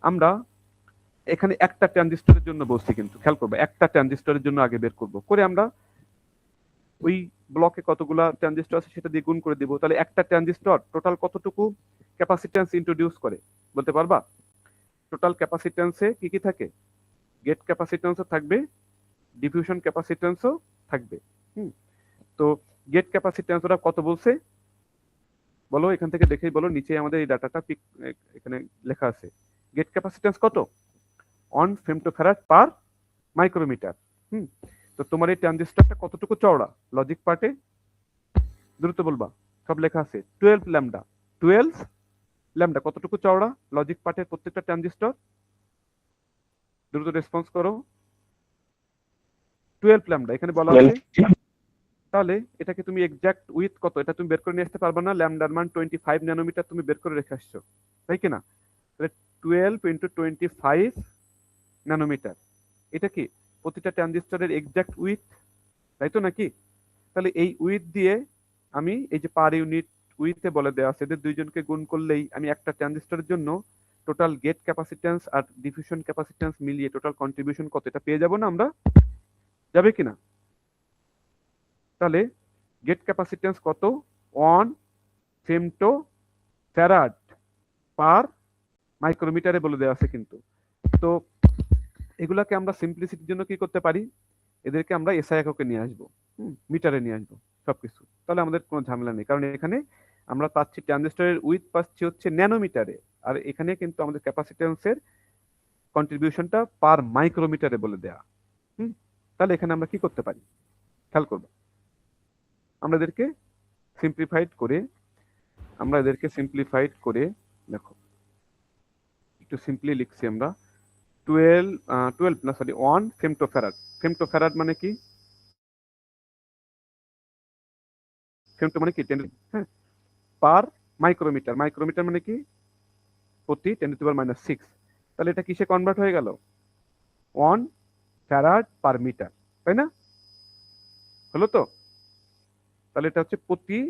আমরা এখানে একটা ট্রানজিস্টরের জন্য বলছি, কিন্তু খেয়াল করবো একটা ট্রানজিস্টরের জন্য আগে বের করবো, করে আমরা ওই ব্লকে কতগুলা ট্রানজিস্টর আছে সেটা দিয়ে গুণ করে দিব। তাহলে একটা ট্রানজিস্টর টোটাল কতটুকু ক্যাপাসিট্যান্স ইন্ট্রোডিউস করে বলতে পারবা? টোটাল ক্যাপাসিট্যান্সে কি কি থাকে? গেট ক্যাপাসিট্যান্সও থাকবে, ডিফিউশন ক্যাপাসিট্যান্সও থাকবে। তো গেট ক্যাপাসিট্যান্স ওরা কত বলছে বলো, এখান থেকে দেখেই বলো, নিচে আমাদের এই ডাটাটা এখানে লেখা আছে। গেট ক্যাপাসিট্যান্স কত? 1 ফেমটোফ্যারাড পার মাইক্রোমিটার। তো তোমার এই ট্রানজিস্টরটা কতটুকু চওড়া লজিক পার্টে? দ্রুত বলবা, সব লেখা আছে 12 ল্যামডা। 12 ল্যামডা কতটুকু চওড়া লজিক পার্টের প্রত্যেকটা ট্রানজিস্টর? দ্রুত রেসপন্স করো। 12 ল্যামডা এখানে বলা আছে। তাহলে এটাকে তুমি এক্সাক্ট উইথ কত এটা তুমি বের করে নিয়ে আসতে পারবে না, ল্যামডার মান 25 ন্যানোমিটার তুমি বের করে রেখে আসছো, তাই কিনা? তাহলে 12 × 25 ন্যানোমিটার, এটা কি প্রতিটা ট্রানজিস্টরের এক্সাক্ট উইথ, তাই তো নাকি? তাহলে এই উইথ দিয়ে আমি এই যে পার ইউনিট উইথে বলে দেওয়া আছে, এদের দুইজনকে গুণ করলেই আমি একটা ট্রানজিস্টরের জন্য টোটাল গেট ক্যাপাসিট্যান্স আর ডিফিউশন ক্যাপাসিট্যান্স মিলিয়ে টোটাল কন্ট্রিবিউশন কত এটা পেয়ে যাব না আমরা? যাবে কিনা? তাহলে গেট ক্যাপাসিট্যান্স কত? 1 ফেমটোফ্যারাড পার মাইক্রোমিটারে বলে দেওয়া আছে কিন্তু। তো এগুলাকে আমরা সিম্পলিসিটির জন্য কি করতে পারি, এদেরকে আমরা এসআই এককে নিয়ে আসবো, মিটারে নিয়ে আসবো সবকিছু, তাহলে আমাদের কোনো ঝামেলা নেই, কারণ এখানে আমরা পাচ্ছি ট্রানজিস্টরের উইথ পাচ্ছি হচ্ছে ন্যানোমিটারে, আর এখানে কিন্তু আমাদের ক্যাপাসিট্যান্সের কন্ট্রিবিউশনটা পার মাইক্রোমিটারে বলে দেয়া। তাহলে এখানে আমরা কি করতে পারি খেয়াল করবো, আমরা এদেরকে সিম্পলিফাইড করে দেখো একটু সিম্পলি লিখছি আমরা 1 ফেমটোফ্যারাড। ফেমটোফ্যারাড মানে কি? ফেমটো মানে কি 10, হ্যাঁ, পার মাইক্রোমিটার, মাইক্রোমিটার মানে কি প্রতি 10⁻⁶। তাহলে এটা কিসে কনভার্ট হয়ে গেল? 1 ফ্যারাড পার মিটার, তাই না? হলো তো? তাহলে এটা হচ্ছে প্রতি,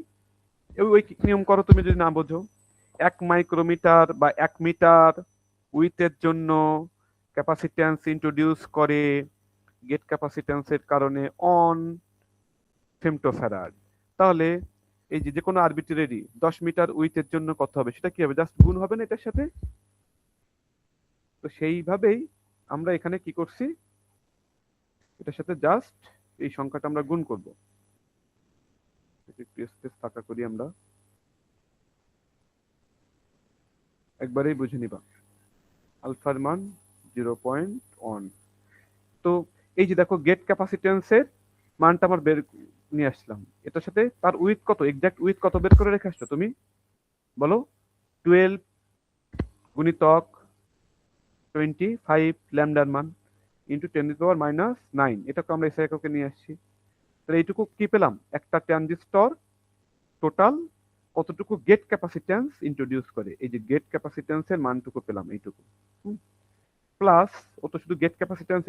ওই নিয়ম করো তুমি যদি না বোঝো, 1 মাইক্রোমিটার বা 1 মিটার উইথের জন্য ক্যাপাসিট্যান্স ইন্ট্রোডিউস করে গেট ক্যাপাসিট্যান্সের কারণে 1 ফেমটোফ্যারাড। তাহলে এই যে কোনো আরবিট্রারি 10 মিটার উইথের জন্য কত হবে সেটা কি হবে? জাস্ট গুণ হবে না এটার সাথে? তো সেইভাবেই আমরা এখানে কি করছি, এটার সাথে জাস্ট এই সংখ্যাটা আমরা গুণ করব। একটু স্পেস ফাঁকা করি আমরা, একবারেই বুঝে নিবা। আলফার মান 0.1। তো এই যে দেখো গেট ক্যাপাসিট্যান্সের মানটা আমার বের নিয়ে আসলাম, এটার সাথে তার উইথ কত, এক্সাক্ট উইথ কত বের করে রেখে আসছো তুমি বলো? 12 গুণিতক 25 ল্যামডার মান ইন্টু 10⁻⁹, এটাকে আমরা এসআই এককে নিয়ে আসছি। তাহলে এইটুকু কি পেলাম? একটা ট্রানজিস্টর টোটাল কতটুকু গেট ক্যাপাসিট্যান্স ইন্ট্রোডিউস করে, এই যে গেট ক্যাপাসিট্যান্সের মানটুকু পেলাম এইটুকু, প্লাস ও তো শুধু গেট ক্যাপাসিট্যান্স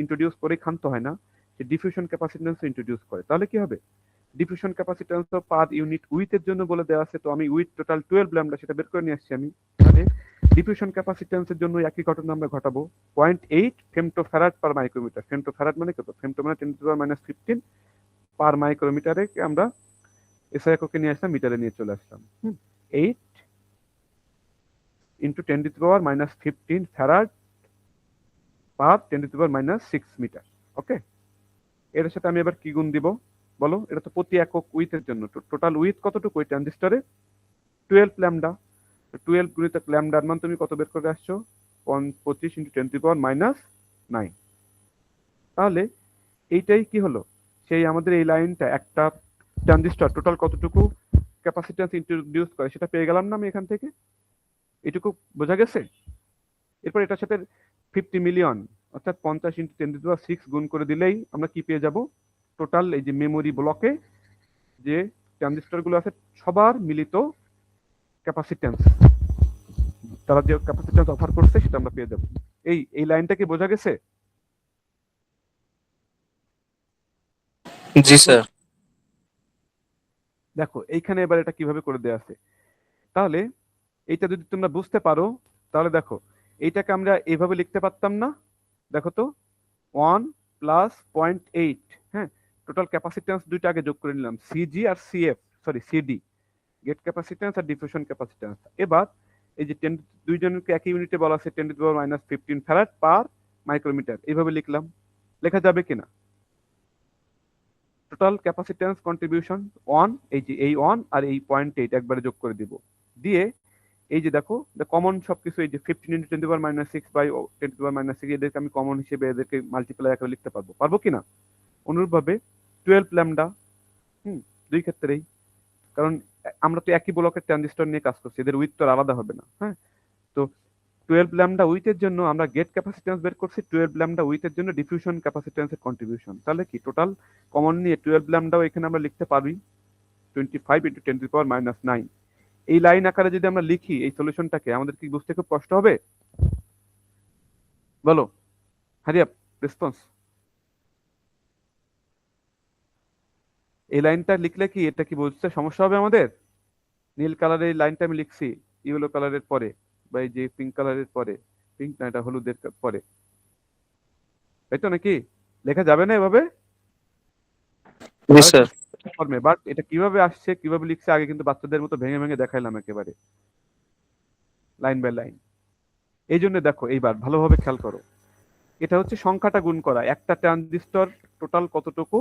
ইন্ট্রোডিউস করে ক্ষান্ত হয় না, সে ডিফিউশন ক্যাপাসিট্যান্স ইন্ট্রোডিউস করে। তাহলে কি হবে? ডিফিউশন ক্যাপাসিট্যান্স পার ইউনিট উইথের জন্য বলে দেওয়া আছে, তো আমি উইথ টোটাল 12 ল্যামডা সেটা বের করে নিয়ে আসছি আমি। তাহলে ডিফিউশন ক্যাপাসিট্যান্সের জন্য একই ঘটনা আমরা ঘটাবো। 0.8 ফেমটোফ্যারাড পার মাইক্রোমিটার। ফেমটোফ্যারাড মানে কত? ফেমটো মানে 10⁻⁻15 পার মাইক্রোমিটারে আমরা এসআই এককে নিয়ে আসলাম, মিটারে নিয়ে চলে আসলাম। 8 ইন্টু 10⁻⁻15 ফ্যারাড পার 10⁻⁻6 মিটার। ওকে, এর সাথে আমি এবার কি গুণ দিব বলো? এটা তো প্রতি একক উইথের জন্য। টোটাল উইথ কতটুকু ওই ট্রানজিস্টরে? 12 ল্যামডা। 12 গুণিতক ল্যামডার মান তুমি কত বের করে আসছো? 25 ইন্টু 10⁻⁹। তাহলে এইটাই কি হলো? সেই আমাদের এই লাইনটা একটা ট্রানজিস্টর টোটাল কতটুকু ক্যাপাসিট্যান্স ইন্ট্রোডিউস করে সেটা পেয়ে গেলাম না আমি এখান থেকে? এটুকু বোঝা গেছে? এরপর এটার সাথে 50 মিলিয়ন অর্থাৎ 50 ইন্টু 10⁻6 গুণ করে দিলেই আমরা কি পেয়ে যাব? টোটাল এই যে মেমোরি ব্লকে যে ট্রানজিস্টর গুলো আছে সবার মিলিত ক্যাপাসিট্যান্স, তারা যে ক্যাপাসিট্যান্স অফার করছে সেটা আমরা পেয়ে যাব। এই লাইনটা কি বোঝা গেছে? জি স্যার। দেখো এইখানে এবার এটা কিভাবে করে দেয়া আছে। তাহলে এইটা যদি তোমরা বুঝতে পারো তাহলে দেখো এইটাকে আমরা এইভাবে লিখতে পারতাম না? দেখো তো 1 প্লাস 0.8, হ্যাঁ, টোটাল ক্যাপাসিট্যান্স দুইটা আগে যোগ করে নিলাম, সিজি আর CF, sorry CD, gate capacitance আর ডিফিউশন ক্যাপাসিট্যান্স। এবার এই যে দুইজনকে একই ইউনিটে বলা আছে 10⁻⁻15 ফ্যারাড পার মাইক্রোমিটার, এইভাবে লিখলাম। লেখা যাবে কিনা? টোটাল ক্যাপাসিট্যান্স কন্ট্রিবিউশন 1, এই 1 আর এই 0.8 একবারে যোগ করে দিব, দিয়ে এই যে দেখো কমন সবকিছু, এই যে 15 ইন্টু 10⁻⁻6 বাই 10⁻⁻6 এদেরকে আমি কমন হিসেবে এদেরকে মাল্টিপ্লাই আকারে লিখতে পারবো কিনা? অনুরূপভাবে 12 ল্যামডা, দুই ক্ষেত্রেই, কারণ আমরা তো একই ব্লকের ট্রানজিস্টর নিয়ে কাজ করছি, এদের উইথ তো আলাদা হবে না। হ্যাঁ, তো 12 ল্যামডা উইথের জন্য আমরা গেট ক্যাপাসিট্যান্স বের করছি, 12 ল্যামডা উইথের জন্য ডিফিউশন ক্যাপাসিট্যান্সের কন্ট্রিবিউশন। তাহলে কি টোটাল কমন নিয়ে 12 ল্যামডাও এখানে আমরা লিখতে পারি 25 ইন্টু 10⁻⁹। এই লাইন আকারে যদি আমরা লিখি এই সলিউশনটাকে, আমাদের কি বুঝতে খুব কষ্ট হবে? বলো, হারি আপ, রেসপন্স। এই লাইনটা লিখলে কি এটা কি বুঝতে সমস্যা হবে আমাদের? নীল কালারের এই লাইনটা আমি লিখছি ইয়েলো কালারের পরে, বা এই যে পিঙ্ক কালারের পরে, পিঙ্ক না এটা হলুদের পরে, তাই তো নাকি? লেখা যাবে না এভাবে? জি স্যার। ফর্মে, বাট এটা কিভাবে আসছে কিভাবে লিখছে আগে কিন্তু বাচ্চাদের মতো ভেঙে ভেঙে দেখাইলাম একেবারে লাইন বাই লাইন। এই জন্য দেখো এইবার ভালোভাবে খেয়াল করো, এটা হচ্ছে সংখ্যাটা গুণ করা, একটা ট্রানজিস্টর টোটাল কতটুকু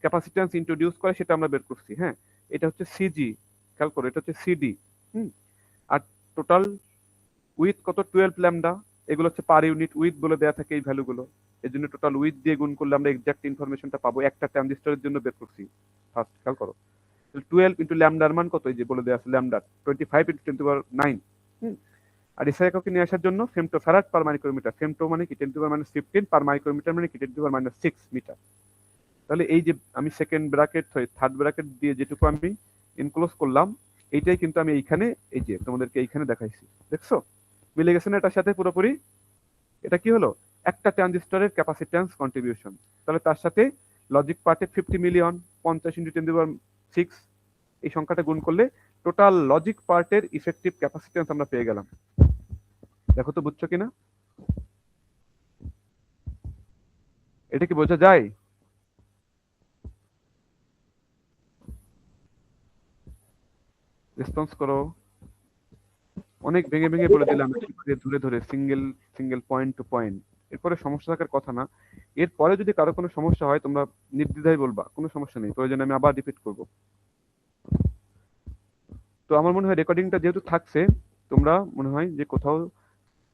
ক্যাপাসিট্যান্স ইন্ট্রোডিউস করে সেটা আমরা বের করছি। হ্যাঁ, এটা হচ্ছে সিজি, খেয়াল করো এটা হচ্ছে সিডি। আর টোটাল উইথ কত? 12 ল্যামডা। এগুলো হচ্ছে পার ইউনিট উইথ বলে দেয়া থাকে এই ভ্যালুগুলো, এই জন্য টোটাল উইথ দিয়ে গুণ করলে আমরা এক্সাক্ট ইনফরমেশনটা পাবো, একটা ট্রানজিস্টরের জন্য বের করছি। ফার্স্ট খেয়াল করো 12 ইন্টু ল্যামডার মান কত? এই যে বলে দেওয়া আছে ল্যামডা 25 ইন্টু 10⁻⁹। আর এসআই এককে নিয়ে আসার জন্য ফেমটো ফ্যারাড পার মাইক্রোমিটার, ফেমটো মানে কি 10⁻⁻15 পার মাইক্রোমিটার মানে কি 10⁻⁻6 মিটার। তাহলে এই যে আমি সেকেন্ড ব্র্যাকেট থার্ড ব্র্যাকেট দিয়ে যেটুকু আমি ইনক্লোজ করলাম এইটাই কিন্তু আমি এইখানে এই যে তোমাদেরকে এইখানে দেখাইছি, দেখছো মিলে গেছে না এটার সাথে পুরোপুরি? এটা কি হলো? একটা ট্রানজিস্টরের ক্যাপাসিট্যান্স কন্ট্রিবিউশন, তাহলে তার সাথে লজিক পার্টের 50 মিলিয়ন 50 ইন্টু 10⁻6 এই সংখ্যাটা গুণ করলে টোটাল লজিক পার্টের ইফেক্টিভ ক্যাপাসিট্যান্স আমরা পেয়ে গেলাম। দেখো তো বুঝছো কিনা? এটা কি বোঝা যায়? রেসপন্স করো। অনেক ভেঙে ভেঙে বলে দিলাম, ধরে ধরে single single point to point. এরপরে সমস্যা থাকার কথা না, এরপরে যদি কারো কোনো সমস্যা হয় তোমরা নির্দ্বিধায় বলবা, কোনো সমস্যা নেই, প্রয়োজনে আমি আবার রিপিট করব। তো আমার মনে হয় রেকর্ডিংটা যেহেতু থাকছে তোমরা মনে হয় যে কোথাও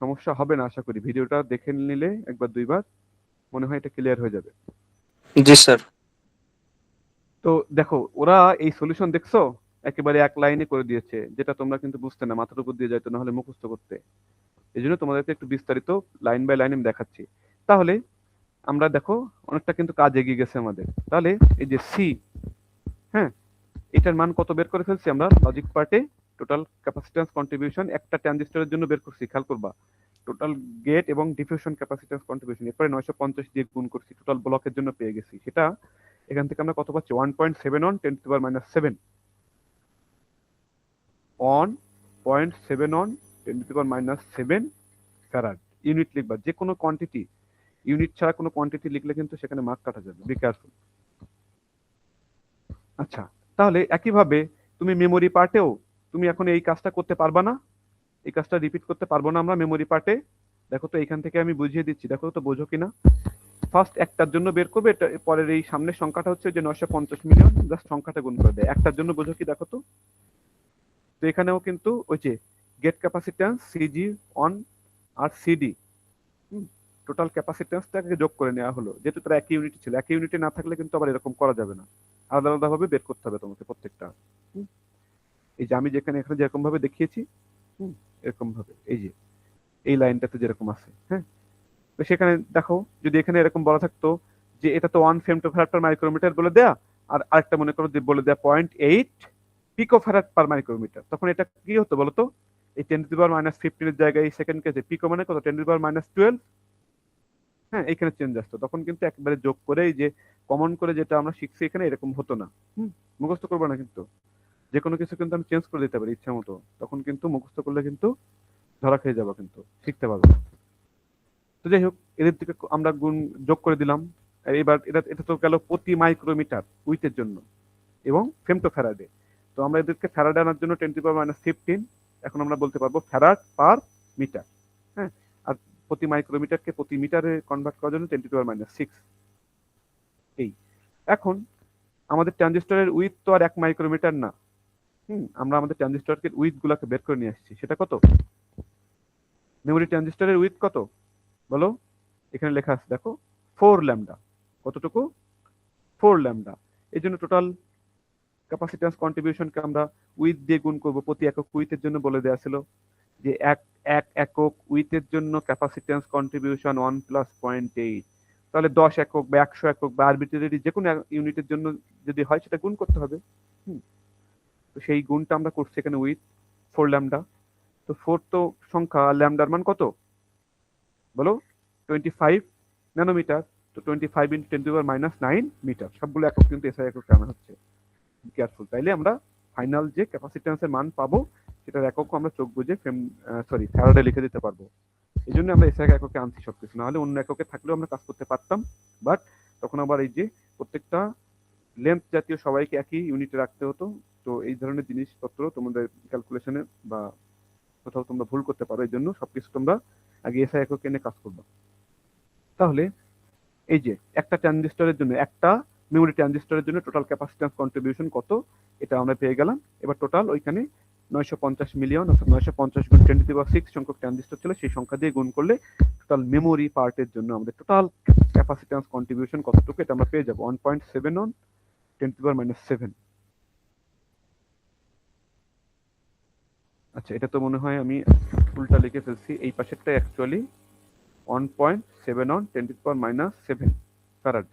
সমস্যা হবে না, আশা করি ভিডিওটা দেখে নিলে একবার দুইবার মনে হয় এটা ক্লিয়ার হয়ে যাবে। জি স্যার। তো দেখো ওরা এই সলিউশন দেখছো একেবারে এক লাইনে করে দিয়েছে, যেটা তোমরা কিন্তু বুঝতে না, মাথার উপর দিয়ে যাইতো, না হলে মুখস্থ করতে। এই জন্য তোমাদেরকে একটু বিস্তারিত লাইন বাই লাইন আমি দেখাচ্ছি। তাহলে আমরা দেখো অনেকটা কিন্তু কাজ এগিয়ে গেছে আমাদের। তাহলে এই যে সি, হ্যাঁ, এটার মান কত বের করে ফেলছি আমরা লজিক পার্টে? টোটাল ক্যাপাসিট্যান্স কন্ট্রিবিউশন একটা ট্রানজিস্টরের জন্য বের করছি, খেয়াল করবা টোটাল গেট এবং ডিফিউশন ক্যাপাসিট্যান্স কন্ট্রিবিউশন, এরপরে 950 দিয়ে গুণ করছি, টোটাল ব্লকের জন্য পেয়ে গেছি। সেটা এখান থেকে আমরা কত পাচ্ছি 1.7 on 10 to the power minus 7 1.7 on 10 to the power minus 7 farad. Unit লিখবা, যে কোনো কোয়ান্টিটি ইউনিট ছাড়া কোনো কোয়ান্টিটি লিখলে কিন্তু সেখানে মার্ক কাটা যাবে, বি কেয়ারফুল। আচ্ছা, তাহলে একইভাবে তুমি মেমোরি পার্টেও তুমি এখন এই কাজটা করতে পারবা না, এই কাজটা রিপিট করতে পারবো না আমরা মেমোরি পার্টে। দেখো তো এখান থেকে আমি বুঝিয়ে দিচ্ছি, দেখো তো বোঝো কিনা। ফার্স্ট একটার জন্য বের করবে, এটা পরের এই সামনের সংখ্যাটা হচ্ছে যে 950 মিলিয়ন, জাস্ট সংখ্যাটা গুণ করে দেয়। একটার জন্য বোঝো কি দেখো তো। তো এখানেও কিন্তু ওই যে গেট ক্যাপাসিট্যান্স সিজি অন আর সিডি, টোটাল ক্যাপাসিট্যান্সটাকে যোগ করে নেওয়া হলো, যেহেতু তারা একই ইউনিট ছিল। একই ইউনিটে না থাকলে কিন্তু আবার এরকম করা যাবে না, আলাদা আলাদা ভাবে বের করতে হবে তোমাকে প্রত্যেকটা। এই যে আমি এখানে যেরকম ভাবে দেখিয়েছি, এরকম ভাবে এই যে এই লাইনটাতে যেরকম আছে, হ্যাঁ। তো সেখানে দেখো যদি এখানে এরকম বলা থাকতো যে এটা তো 1 ফেমটোফ্যারাড পার মাইক্রোমিটার বলে দেয়া, আর আরেকটা মনে করো যে বলে দেয়া 0.8 পিকোফ্যারাড পার মাইক্রোমিটার, তখন এটা কি হতো বলতো? এই 10 টু দি পাওয়ার মাইনাস 15 এর জায়গায় এই সেকেন্ড কেসে পিকো মানে কত, 10 টু দি পাওয়ার মাইনাস 12, হ্যাঁ, এখানে চেঞ্জ আসতো। তখন কিন্তু একবারে যোগ করে এই যে কমন করে যেটা আমরা শিখছি এখানে এরকম হতো না। মুখস্থ করবো না কিন্তু, যে কোনো কিছু কিন্তু আমি চেঞ্জ করে দিতে পারি ইচ্ছা মতো, তখন কিন্তু মুখস্থ করলে কিন্তু ধরা খেয়ে যাবো, কিন্তু শিখতে পারবো না। তো যাই হোক, এদের থেকে আমরা গুণ যোগ করে দিলাম। এবার এটা তো গেল প্রতি মাইক্রোমিটার উইথের জন্য এবং ফেমটোফ্যারাডে। তো আমরা এদেরকে ফ্যারাডে আনার জন্য 10 টু দি পাওয়ার মাইনাস 15, এখন আমরা বলতে পারবো ফ্যারাড পার মিটার, হ্যাঁ। আর প্রতি মাইক্রোমিটারকে প্রতি মিটারে কনভার্ট করার জন্য 10 টু দি পাওয়ার মাইনাস 6। এই এখন আমাদের ট্রানজিস্টরের উইথ তো আর 1 মাইক্রোমিটার না, আমরা আমাদের ট্রানজিস্টরের উইথ গুলাকে বের করে নিয়ে আসছি। সেটা কত? মেমোরি ট্রানজিস্টরের উইথ কত বলো? এখানে লেখা আছে দেখো 4 ল্যামডা। কতটুকু? 4 ল্যামডা। এই জন্য টোটাল ক্যাপাসিট্যান্স কন্ট্রিবিউশনকে আমরা উইথ দিয়ে গুণ করব। প্রতি একক উইথের জন্য বলে দেওয়া ছিল যে এক একক উইথের জন্য ক্যাপাসিট্যান্স কন্ট্রিবিউশন 1 প্লাস 0.8। তাহলে 10 একক বা 100 একক বা আরবিট্রারি যে কোনো ইউনিটের জন্য যদি হয় সেটা গুণ করতে হবে। তো সেই গুণটা আমরা করছি এখানে উইথ 4 ল্যামডা। তো 4 তো সংখ্যা, ল্যামডার মান কত বলো? 25 ন্যানোমিটার। তো 25 into 10 to the power minus 9 metre. সবগুলো একক কিন্তু এসআই একক আনা হচ্ছে, কেয়ারফুল। তাইলে আমরা ফাইনাল যে ক্যাপাসিট্যান্সের মান পাবো সেটার একক আমরা চোখ বুঝে ফ্যারাডে লিখে দিতে পারবো। এই জন্য আমরা এসআই এককে আনছি সবকিছু, নাহলে অন্য এককে থাকলেও আমরা কাজ করতে পারতাম। বাট তখন আবার এই যে প্রত্যেকটা লেন্থ জাতীয় সবাইকে একই ইউনিটে রাখতে হতো। তো এই ধরনের জিনিসপত্র তোমাদের ক্যালকুলেশনে বা কোথাও তোমরা ভুল করতে পারো, এই জন্য সবকিছু তোমরা আগে এসআই একক এনে কাজ করবে। তাহলে এই যে একটা ট্রানজিস্টরের জন্য, একটা মেমোরি ট্রানজিস্টরের জন্য টোটাল ক্যাপাসিট্যান্স কন্ট্রিবিউশন কত এটা আমরা পেয়ে গেলাম। এবার টোটাল ওইখানে 950 মিলিয়ন অর্থাৎ 950 গুণ 10 টু দি পাওয়ার 6 সংখ্যক ট্রানজিস্টর ছিল, সেই সংখ্যা দিয়ে গুণ করলে টোটাল মেমোরি পার্টের জন্য আমাদের টোটাল ক্যাপাসিট্যান্স কন্ট্রিবিউশন কতটুকু এটা আমরা পেয়ে যাবো 1.7 on 10 to the power minus 7। আচ্ছা, এটা তো মনে হয় আমি উল্টা লিখে ফেলছি, এই পাশেরটা actually 1.7 on 10 to the power minus 7 farad.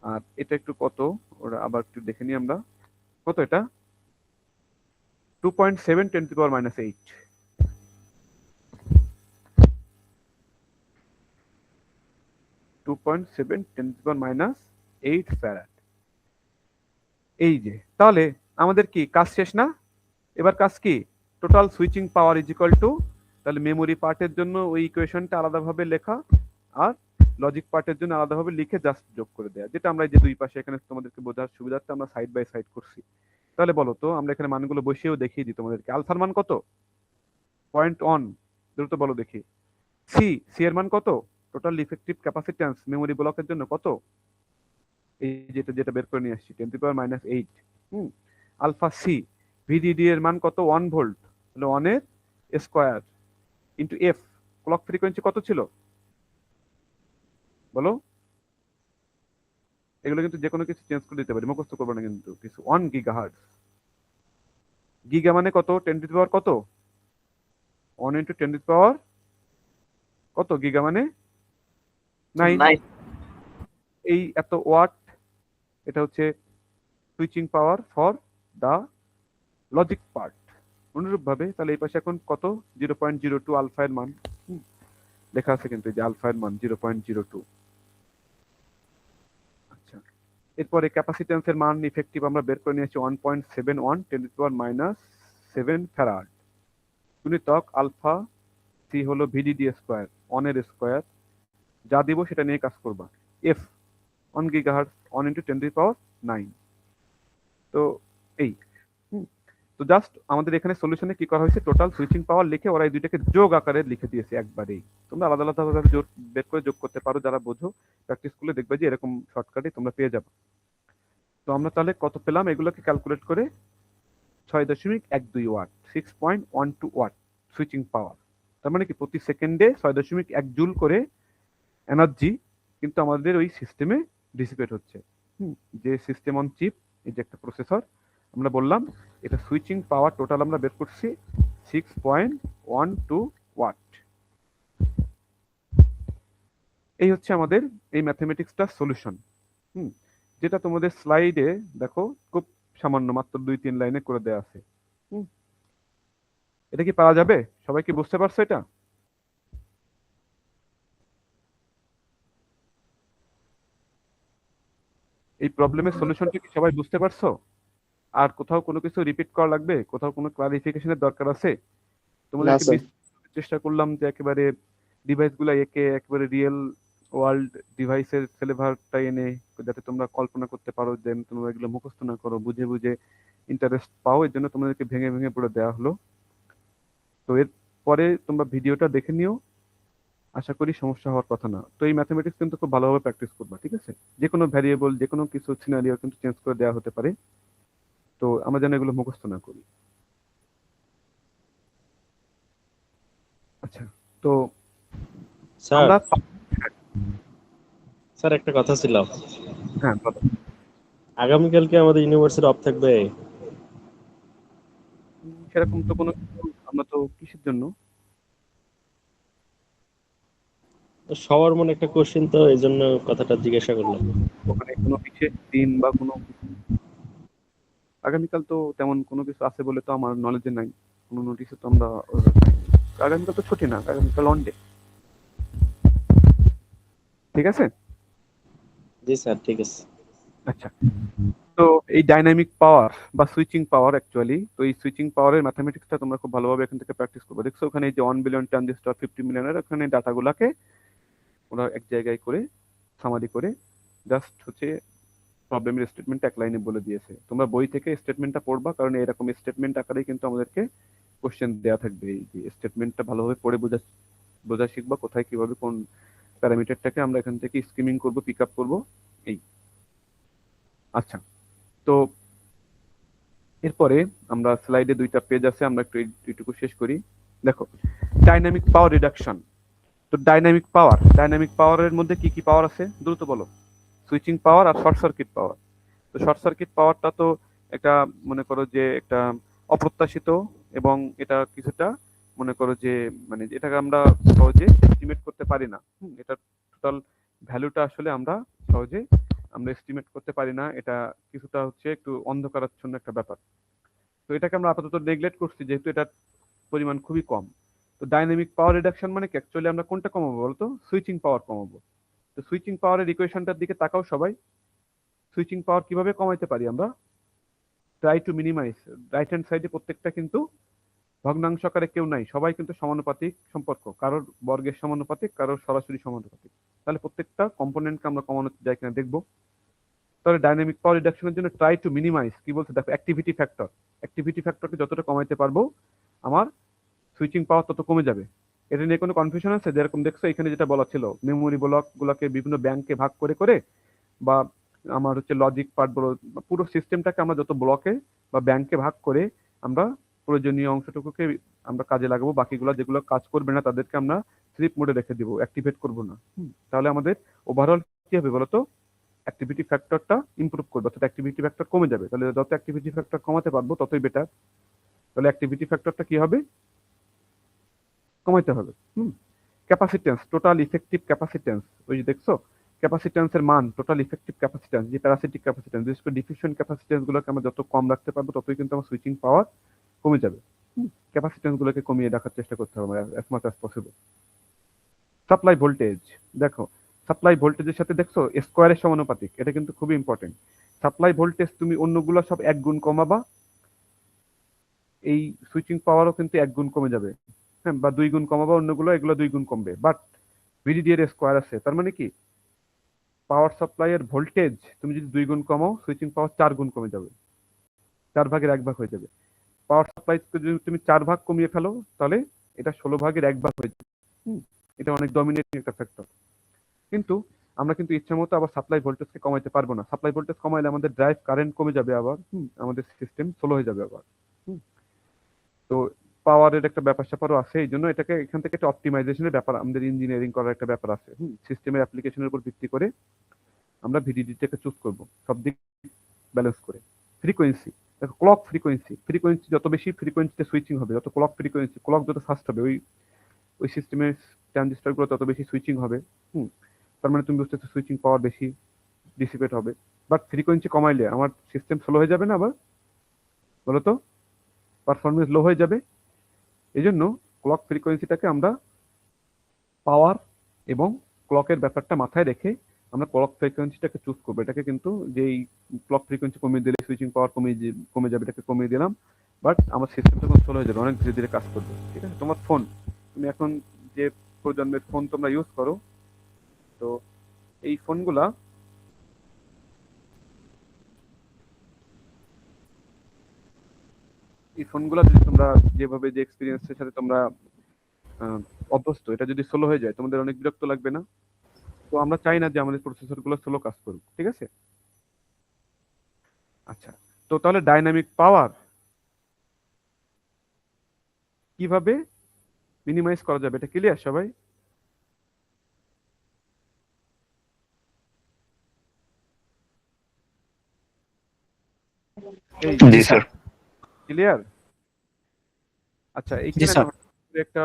আর এটা একটু কত ওরা আবার একটু দেখে নিই আমরা, কত এটা 2.7 10 to the power minus 8। 2.7 10 to the power minus 8 farad. এই যে তাহলে আমাদের কি কাজ শেষ না? এবার কাজ কি? Total switching power is equal two, তাহলে মেমোরি পার্টের জন্য ওই ইকুয়েশনটা আলাদাভাবে লেখা আর লজিক পার্টের জন্য আলাদাভাবে লিখে জাস্ট যোগ করে দেয়া, যেটা আমরা এই যে দুই পাশে এখানে তোমাদেরকে বোঝার সুবিধার্থে আমরা সাইড বাই সাইড করছি। তাহলে বলো তো, আমরা এখানে মানগুলো বসিয়েও দেখিয়ে দিই তোমাদেরকে। আলফার মান কত? 0.1, দ্রুত বলো দেখি। সি এর মান কত? টোটাল ইফেক্টিভ ক্যাপাসিট্যান্স মেমোরি ব্লকের জন্য কত? এই যেটা যেটা বের করে নিয়ে আসছি 10 to the power minus 8। Alpha C. VDD এর মান কত? 1 ভোল্ট, তাহলে 1 এর square into F. Clock frequency কত ছিল বলো? এগুলো কিন্তু যে কোনো কিছু চেঞ্জ করে দিতে পারি, মুখস্থ করবো না কিন্তু কিছু। 1 গিগাহার্টজ। গিগা মানে কত? 10 টু দি পাওয়ার কত? 1 ইন্টু 10 টু দি পাওয়ার কত? গিগা মানে 9। এই এত ওয়াট, এটা হচ্ছে switching power for the logic part. অনুরূপ ভাবে তাহলে এই পাশে এখন কত? 0.02 আলফা এর মান লেখা আছে কিন্তু, এই যে আলফা এর মান 0.02। আচ্ছা, এরপরে ক্যাপাসিট্যান্সের মান ইফেক্টিভ আমরা বের করে নিয়েছি 1.71 10⁻⁷ ফ্যারাড গুণিতক আলফা সি হলো ভিডিডি স্কোয়ার অনের স্কোয়ার, যা দিব সেটা নিয়ে কাজ করবা। F 1 gigahertz 1 × 10⁹। তো এই তো জাস্ট আমাদের এখানে সলিউশনে কি করা হয়েছে, টোটাল সুইচিং পাওয়ার লিখে ওরা এই দুইটাকে যোগ আকারে লিখে দিয়েছে একবারেই। তোমরা আলাদা আলাদা ভাবে জোর বের করে যোগ করতে পারো, যারা বোঝো প্র্যাকটিস করলে দেখবে যে এরকম শর্টকাটে তোমরা পেয়ে যাবে। তো আমরা তাহলে কত পেলাম এগুলোকে ক্যালকুলেট করে 6.12 ওয়াট 6.12 ওয়াট সুইচিং পাওয়ার। তার মানে কি প্রতি সেকেন্ডে 6.1 জুল করে এনার্জি কিন্তু আমাদের ওই সিস্টেমে ডিসিপেট হচ্ছে। যে সিস্টেম অন চিপ, এই যে একটা প্রসেসর আমরা বললাম, এটা সুইচিং পাওয়ার টোটাল আমরা বের করছি 6.12 ওয়াট। এই হচ্ছে আমাদের এই ম্যাথমেটিক্সটার সলিউশন, যেটা তোমাদের স্লাইডে দেখো খুব সামান্য মাত্র 2-3 লাইনে করে দেওয়া আছে। এটা কি পারা যাবে? সবাই কি বুঝতে পারছো এটা? এই প্রবলেমের সলিউশনটা কি সবাই বুঝতে পারছো? আর কোথাও কোনো কিছু রিপিট করা লাগবে? কোথাও কোনো ক্লারিফিকেশনের দরকার আছে? তোমাদেরকে স্যার। চেষ্টা করলাম যে একেবারে ডিভাইসগুলো একে একেবারে রিয়েল ওয়ার্ল্ড ডিভাইসের ফ্লেভারটা এনে, যাতে তোমরা কল্পনা করতে পারো, যে তোমরা এগুলো মুখস্থ না করো, বুঝে বুঝে ইন্টারেস্ট পাও, এর জন্য তোমাদেরকে ভেঙে ভেঙে পড়ে দেওয়া হলো। তো এর পরে তোমরা ভিডিওটা দেখে নিও, আশা করি সমস্যা হওয়ার কথা না। তো এই ম্যাথমেটিক্স কিন্তু খুব ভালোভাবে প্র্যাকটিস করবা, ঠিক আছে? যে কোনো ভ্যারিয়েবল, যে কোনো কিছু সিনারিও কিন্তু চেঞ্জ করে দেওয়া হতে পারে, তো আমরা যেন এগুলো মুখস্থ না করি। আচ্ছা, তো স্যার আমরা স্যার একটা কথা ছিল, হ্যাঁ বলো। আগামীকালকে আমাদের ইউনিভার্সিটি অফ থাকবে। সেরকম তো কোনো কিছু, আমরা তো কিসের জন্য সবার মনে একটা কোশ্চেন, তো এই জন্য কথাটা জিজ্ঞাসা করলাম। ওখানে কোনো বিশেষ দিন বা কোনো আগামীকাল তো তেমন কোনো কিছু আছে বলে তো আমার নলেজে নাই, কোনো নোটিশে তো আমরা আগামীকাল তো ছুটি না, আগামীকাল অন ডে, ঠিক আছে? জি স্যার, ঠিক আছে। আচ্ছা, তো এই ডাইনামিক পাওয়ার বা সুইচিং পাওয়ার অ্যাকচুয়ালি, তো এই সুইচিং পাওয়ারের ম্যাথমেটিক্সটা তোমরা খুব ভালোভাবে এখান থেকে প্র্যাকটিস করবে। দেখছো ওখানে এই যে 1 বিলিয়ন ট্রানজিস্টর 50 মিলিয়নের ওখানে ডাটাগুলাকে ওরা এক জায়গায় করে সামারি করে জাস্ট হচ্ছে প্রবলেমের স্টেটমেন্ট এক লাইনে বলে দিয়েছে। তোমরা বই থেকে স্টেটমেন্টটা পড়বা, কারণ এরকম স্টেটমেন্ট আকারেই কিন্তু আমাদেরকে কোশ্চেন দেওয়া থাকবে। এই যে স্টেটমেন্টটা ভালোভাবে পড়ে বোঝা শিখবা, কোথায় কিভাবে কোন প্যারামিটারটাকে আমরা এখান থেকে স্কিমিং করব, পিক আপ করবো, এই। আচ্ছা, তো এরপরে আমরা স্লাইডে 2টা পেজ আছে, আমরা একটু এইটুকু শেষ করি। দেখো, ডাইনামিক পাওয়ার রিডাকশন। তো ডাইনামিক পাওয়ারের মধ্যে কি কি পাওয়ার আছে দ্রুত বলো। সুইচিং পাওয়ার আর শর্ট সার্কিট পাওয়ার। তো শর্ট সার্কিট পাওয়ারটা তো একটা, মনে করো যে একটা অপ্রত্যাশিত, এবং এটা কিছুটা মনে করো যে মানে এটাকে আমরা সহজে এস্টিমেট করতে পারি না। এটা টোটাল ভ্যালুটা আসলে আমরা সহজে এস্টিমেট করতে পারি না, এটা কিছুটা হচ্ছে একটু অন্ধকারাচ্ছন্ন একটা ব্যাপার। তো এটাকে আমরা আপাতত নেগলেক্ট করছি, যেহেতু এটার পরিমাণ খুবই কম। তো ডাইনামিক পাওয়ার রিডাকশন মানে কি, অ্যাকচুয়ালি আমরা কোনটা কমাবো বলতো? সুইচিং পাওয়ার কমাবো। তো সুইচিং পাওয়ারের ইকুয়েশনটার দিকে তাকাও সবাই। সুইচিং পাওয়ার কিভাবে কমাইতে পারি আমরা? Try to minimise. Right hand সাইডে প্রত্যেকটা কিন্তু ভগ্নাংশ আকারে কেউ নাই, সবাই কিন্তু সমানুপাতিক সম্পর্ক, কারোর বর্গের সমানুপাতিক, কারোর সরাসরি সমানুপাতিক। তাহলে প্রত্যেকটা কম্পোনেন্টকে আমরা কমানো যায় কিনা দেখবো। তাহলে ডাইনামিক পাওয়ার রিডাকশনের জন্য ট্রাই টু মিনিমাইজ কি বলছে দেখো, অ্যাক্টিভিটি ফ্যাক্টরকে যতটা কমাইতে পারবো আমার সুইচিং পাওয়ার তত কমে যাবে। এটা নিয়ে কোনো কনফিউশন আছে? যেরকম দেখছো এখানে যেটা বলা ছিল, মেমোরি ব্লক গুলোকে বিভিন্ন ব্যাংকে ভাগ করে করে, বা আমার হচ্ছে লজিক পার্ট বলো, পুরো সিস্টেমটাকে আমরা যত ব্লকে বা ব্যাংকে ভাগ করে আমরা প্রয়োজনীয় অংশটুকুকে আমরা কাজে লাগাবো, বাকিগুলো যেগুলো কাজ করবে না তাদেরকে আমরা স্লিপ মোডে রেখে দিব, অ্যাক্টিভেট করব না। তাহলে আমাদের ওভারঅল কি হবে বলতো? অ্যাক্টিভিটি ফ্যাক্টরটা ইমপ্রুভ করবে, অর্থাৎ অ্যাক্টিভিটি ফ্যাক্টর কমে যাবে। তাহলে যত অ্যাক্টিভিটি ফ্যাক্টর কমাতে পারবো ততই বেটার। তাহলে অ্যাক্টিভিটি ফ্যাক্টরটা কি হবে? কমাইতে হবে। ক্যাপাসিটেন্স, টোটাল ইফেক্টিভ ক্যাপাসিটেন্স, ওই যে দেখছো ক্যাপাসিটেন্সের মান, টোটাল ইফেক্টিভ ক্যাপাসিটেন্স, যে প্যারাসিটিক ক্যাপাসিটেন্স, বিশেষ করে ডিফিউশন ক্যাপাসিটেন্স গুলোকে আমরা যত কম রাখতে পারবো ততই কিন্তু আমার সুইচিং পাওয়ার কমে যাবে। ক্যাপাসিটেন্স গুলোকে কমিয়ে রাখার চেষ্টা করতে হবে as much as possible. Supply voltage, দেখো সাপ্লাই ভোল্টেজের সাথে দেখছো স্কোয়ারের সমানুপাতিক, এটা কিন্তু খুবই ইম্পর্টেন্ট। সাপ্লাই ভোল্টেজ তুমি অন্যগুলো সব 1 গুণ কমাবা, এই সুইচিং পাওয়ারও কিন্তু 1 গুণ কমে যাবে, হ্যাঁ, বা 2 গুণ কমাবা অন্যগুলো, এগুলো 2 গুণ কমবে। বাট ভিডিডি এর স্কোয়ার আছে, তার মানে কি পাওয়ার সাপ্লাইয়ের ভোল্টেজ তুমি যদি 2 গুণ কমাও, সুইচিং পাওয়ার 4 গুণ কমে যাবে, 4 ভাগের 1 ভাগ হয়ে যাবে। পাওয়ার সাপ্লাই যদি তুমি 4 ভাগ কমিয়ে ফেলো, তাহলে এটা 16 ভাগের 1 ভাগ হয়ে যাবে। এটা অনেক ডমিনেটিং একটা ফ্যাক্টর। কিন্তু আমরা কিন্তু ইচ্ছা মতো আবার সাপ্লাই ভোল্টেজকে কমাইতে পারবো না। সাপ্লাই ভোল্টেজ কমাইলে আমাদের ড্রাইভ কারেন্ট কমে যাবে, আবার আমাদের সিস্টেম স্লো হয়ে যাবে আবার। তো পাওয়ারের একটা ব্যাপার স্যাপারও আছে, এই জন্য এটাকে এখান থেকে একটা অপটিমাইজেশনের ব্যাপার, আমাদের ইঞ্জিনিয়ারিং করার একটা ব্যাপার আছে। সিস্টেমের অ্যাপ্লিকেশনের উপর ভিত্তি করে আমরা ভিডিডিটাকে চুজ করব, সব দিক ব্যালেন্স করে। ফ্রিকোয়েন্সি, দেখো ক্লক ফ্রিকোয়েন্সি যত বেশি ফ্রিকোয়েন্সিতে সুইচিং হবে, যত ক্লক ফ্রিকোয়েন্সি, ক্লক যত ফাস্ট হবে, ওই সিস্টেমের ট্রানজিস্টরগুলো তত বেশি সুইচিং হবে। তার মানে তুমি বুঝতেছো সুইচিং পাওয়ার বেশি ডিসিপেট হবে। বাট ফ্রিকোয়েন্সি কমাইলে আমার সিস্টেম স্লো হয়ে যাবে না আবার, বলো তো, পারফরমেন্স লো হয়ে যাবে। এই জন্য ক্লক ফ্রিকোয়েন্সিটাকে আমরা পাওয়ার এবং ক্লকের ব্যাপারটা মাথায় রেখে আমরা ক্লক ফ্রিকোয়েন্সিটাকে চুজ করবো। এটাকে কিন্তু যেই ক্লক ফ্রিকোয়েন্সি কমিয়ে দিলে সুইচিং পাওয়ার কমে যাবে, এটাকে কমিয়ে দিলাম, বাট আমার সিস্টেম তখন স্লো হয়ে যাবে, অনেক ধীরে ধীরে কাজ করবে। ঠিক আছে, তোমার ফোন, তুমি এখন যে প্রজন্মের ফোন তোমরা ইউজ করো, তো এই ফোনগুলা যদি তোমরা যেভাবে যে এক্সপিরিয়েন্সের সাথে তোমরা অভ্যস্ত, এটা যদি স্লো হয়ে যায় তোমাদের অনেক বিরক্ত লাগবে না? তো আমরা চাই না যে আমাদের প্রসেসরগুলো স্লো কাজ করুক, ঠিক আছে? আচ্ছা, তো তাহলে ডাইনামিক পাওয়ার কিভাবে মিনিমাইজ করা যাবে, এটা ক্লিয়ার সবাই? এই জি স্যার। ক্লিয়ার? আচ্ছা, জি এইখানে স্যার। না একটা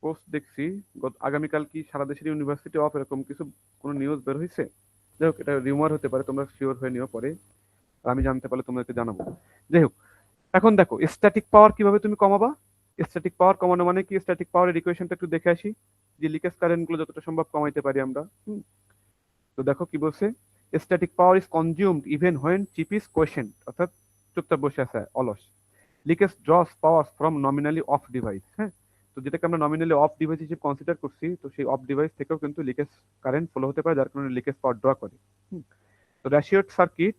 পোস্ট দেখছি, আগামীকাল কি সারা দেশের ইউনিভার্সিটি অফ, এরকম কিছু কোনো নিউজ বের হয়েছে। যাই হোক, এটা রিউমার হতে পারে, তোমরা শিওর হয়ে নিও পরে, আর আমি জানতে পারলে তোমাদেরকে জানাবো। যাই হোক, এখন দেখো স্ট্যাটিক পাওয়ার কিভাবে তুমি কমাবা। স্ট্যাটিক পাওয়ার কমানো মানে কি, স্ট্যাটিক পাওয়ারের ইকুয়েশনটা একটু দেখে আসি, যে লিকেজ কারেন্ট গুলো যতটা সম্ভব কমাইতে পারি আমরা। তো দেখো কি বলছে, static power is consumed even when chip is questioned, অর্থাৎ চুপচাপ বসে আছে অলস। Leakage draws power from nominally off device. হ্যাঁ, তো যেটাকে আমরা নমিনালি অফ ডিভাইস হিসেবে কনসিডার করছি, তো সেই অফ ডিভাইস থেকেও কিন্তু লিকেজ কারেন্ট ফ্লো হতে পারে, যার কারণে লিকেজ পাওয়ার ড্র করে। তো ratioed circuit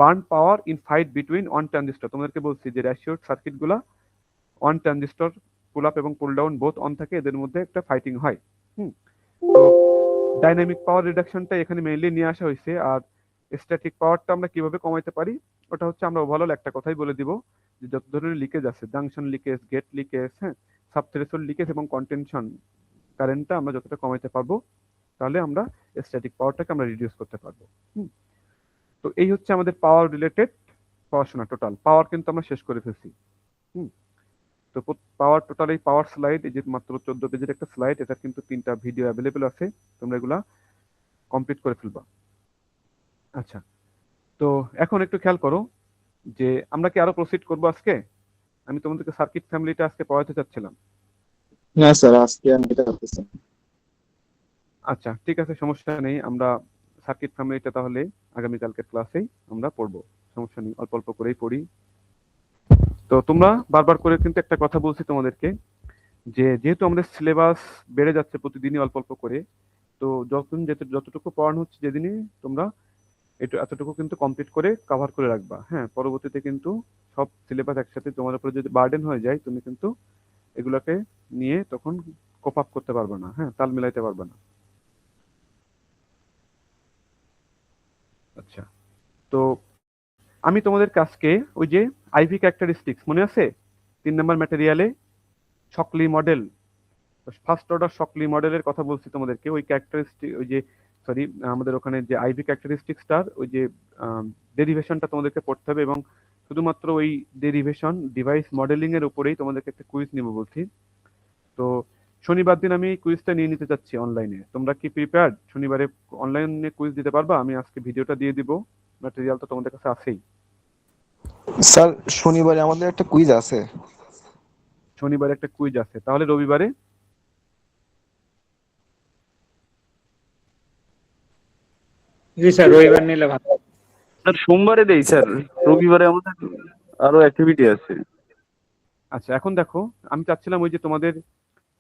burn power in fight between on transistor. তোমাদেরকে বলছি যে রেশিওড সার্কিট গুলা অন ট্রানজিস্টর পুল আপ এবং পুল ডাউন বোথ অন থাকে, এদের মধ্যে একটা ফাইটিং হয়। তো ডাইনামিক পাওয়ার রিডাকশনটা এখানে মেইনলি নিয়ে আসা হয়েছে। আর স্ট্যাটিক পাওয়ারটা আমরা কিভাবে কমাইতে পারি, ওটা হচ্ছে আমরা ওভারঅল একটা কথাই বলে দিব, যে যত ধরনের লিকেজ আছে, জাংশন লিকেজ, গেট লিকেজ, হ্যাঁ, সাব থ্রেশহোল্ড লিকেজ এবং কন্টেনশন কারেন্টটা আমরা যতটা কমাইতে পারবো, তাহলে আমরা স্ট্যাটিক পাওয়ারটাকে আমরা রিডিউস করতে পারবো। তো এই হচ্ছে আমাদের পাওয়ার রিলেটেড পড়াশোনা। টোটাল পাওয়ার কিন্তু আমরা শেষ করে ফেলছি। তো পাওয়ার টোটাল এই পাওয়ার স্লাইড, এই যে মাত্র 14 পেজের একটা স্লাইড, এটা কিন্তু 3টা ভিডিও অ্যাভেলেবেল আছে, তোমরা এগুলা কমপ্লিট করে ফেলবা। আচ্ছা, তো এখন একটু খেয়াল করো যে আমরা কি আরো প্রসিড করবো আজকে। আমি তোমাদেরকে সার্কিট ফ্যামিলিটা আজকে পড়াতে চাচ্ছিলাম। না স্যার, আজকে আমি এটা করতেছি। আচ্ছা, ঠিক আছে, সমস্যা নেই, আমরা সার্কিট ফ্যামিলিটা তাহলে আগামীকালকের ক্লাসেই আমরা পড়বো, সমস্যা নেই, অল্প অল্প করেই পড়ি। তো তোমরা বারবার করে কিন্তু একটা কথা বলছি তোমাদেরকে, যে যেহেতু আমাদের সিলেবাস বেড়ে যাচ্ছে প্রতিদিনই অল্প অল্প করে, তো যতটুকু পড়ানো হচ্ছে যেদিনই তোমরা এতটুকু কিন্তু কমপ্লিট করে কভার করে রাখবা। হ্যাঁ, পরবর্তীতে কিন্তু সব সিলেবাস একসাথে তোমার উপরে যদি বার্ডেন হয়ে যায়, তুমি কিন্তু এগুলোকে নিয়ে তখন কোপ আপ করতে পারবে না, হ্যাঁ, তাল মিলাইতে পারবে না। আচ্ছা, তো আমি তোমাদের কাছকে ওই যে আইভি ক্যারেক্টারিস্টিক্স মনে আছে 3 নম্বর ম্যাটেরিয়ালে, শকলি মডেল, ফার্স্ট অর্ডার শকলি মডেলের কথা বলছি তোমাদেরকে। ওই ক্যারেক্টারিস্টিক, ওই যে সরি, আমাদের ওখানে যে আইভি ক্যারেক্টারিস্টিক্সটার ওই যে ডেরিভেশনটা তোমাদেরকে পড়তে হবে, এবং শুধুমাত্র ওই ডেরিভেশন ডিভাইস মডেলিং এর উপরেই তোমাদেরকে একটা কুইজ নিব বলছি। তো শনিবার দিন আমি কুইজটা নিয়ে নিতে চাচ্ছি অনলাইনে। তোমরা কি প্রিপেয়ার্ড? শনিবারে অনলাইনে কুইজ দিতে পারবা? আমি আজকে ভিডিওটা দিয়ে দিব, ম্যাটেরিয়াল তো তোমাদের কাছে আছেই। স্যার শনিবারে আমাদের একটা কুইজ আছে। শনিবারে একটা কুইজ আছে, তাহলে রবিবারে? জি স্যার, রবিবার নিলে ভালো। স্যার সোমবারে দেই স্যার, রবিবারে আমাদের আরো অ্যাক্টিভিটি আছে। আচ্ছা এখন দেখো, আমি চাচ্ছিলাম ওই যে তোমাদের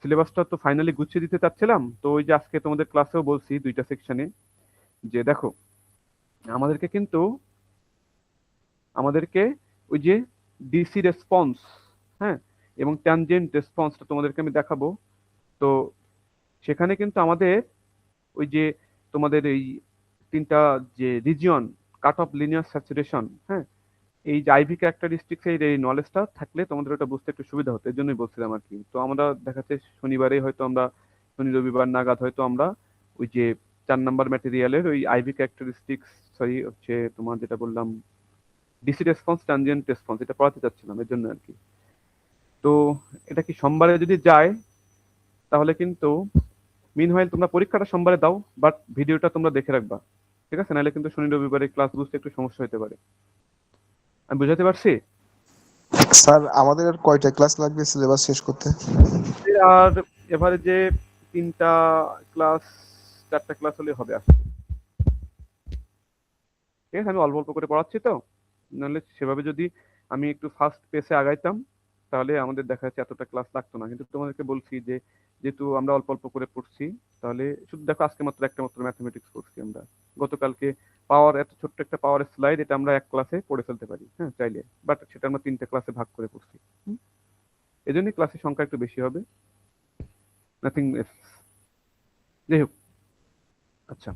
সিলেবাসটা তো ফাইনালি গুছিয়ে দিতে চাচ্ছিলাম, তো ওই যে আজকে তোমাদের ক্লাসেও বলছি দুইটা সেকশনে যে দেখো আমাদেরকে ওই যে ডিসি রেসপন্স, হ্যাঁ, এবং ট্যানজেন্ট রেসপন্সটা তোমাদেরকে আমি দেখাবো। তো সেখানে কিন্তু আমাদের ওই যে তোমাদের এই তিনটা যে region, cut off linear saturation, হ্যাঁ, এই যে আইভি ক্যারেক্টারিস্টিক্স এর এই নলেজটা থাকলে তোমাদের ওটা বুঝতে একটু সুবিধা হতো, এর জন্যই বলছিলাম আর কি। তো আমরা দেখাচ্ছে শনিবারে হয়তো আমরা শনি রবিবার নাগাদ হয়তো আমরা ওই যে 4 নাম্বার ম্যাটেরিয়ালের ওই আইভি ক্যারেক্টারিস্টিক্স, সরি হচ্ছে তোমার যেটা বললাম ডিসি রেসপন্স ট্যানজেন্ট রেসপন্স, এটা পড়াতে চাচ্ছিলাম এর জন্য আর কি। তো এটা কি সোমবারে যদি যায় তাহলে কিন্তু মিনওয়াইল তোমরা পরীক্ষাটা সোমবারে দাও, বাট ভিডিওটা তোমরা দেখে রাখবা, ঠিক আছে? নাহলে কিন্তু শনি রবিবারে ক্লাস বুঝতে একটু সমস্যা হতে পারে। আমি বুঝাতে পারছি? স্যার আমাদের আর কয়টা ক্লাস লাগবে সিলেবাস শেষ করতে? আর এভারেজে 3টা ক্লাস 4টা ক্লাস হলে হবে আসলে, ঠিক আছে? আমি অল্প অল্প করে পড়াচ্ছি তো, নাহলে সেভাবে যদি আমি একটু ফাস্ট পেসে আগাইতাম তাহলে আমাদের দেখা যাচ্ছে এতটা ক্লাস লাগতো না। কিন্তু তোমাদেরকে বলছি যে যেহেতু আমরা অল্প অল্প করে পড়ছি, তাহলে শুধু দেখো আজকে মাত্র একটা মাত্র ম্যাথমেটিক্স পড়ছি আমরা। গতকালকে পাওয়ার, এত ছোট্ট একটা পাওয়ারের স্লাইড, এটা আমরা এক ক্লাসে পড়ে ফেলতে পারি, হ্যাঁ, চাইলে, বাট সেটা আমরা 3টে ক্লাসে ভাগ করে পড়ছি। এই জন্যই ক্লাসের সংখ্যা একটু বেশি হবে, নাথিং এলস। যাই হোক, আচ্ছা।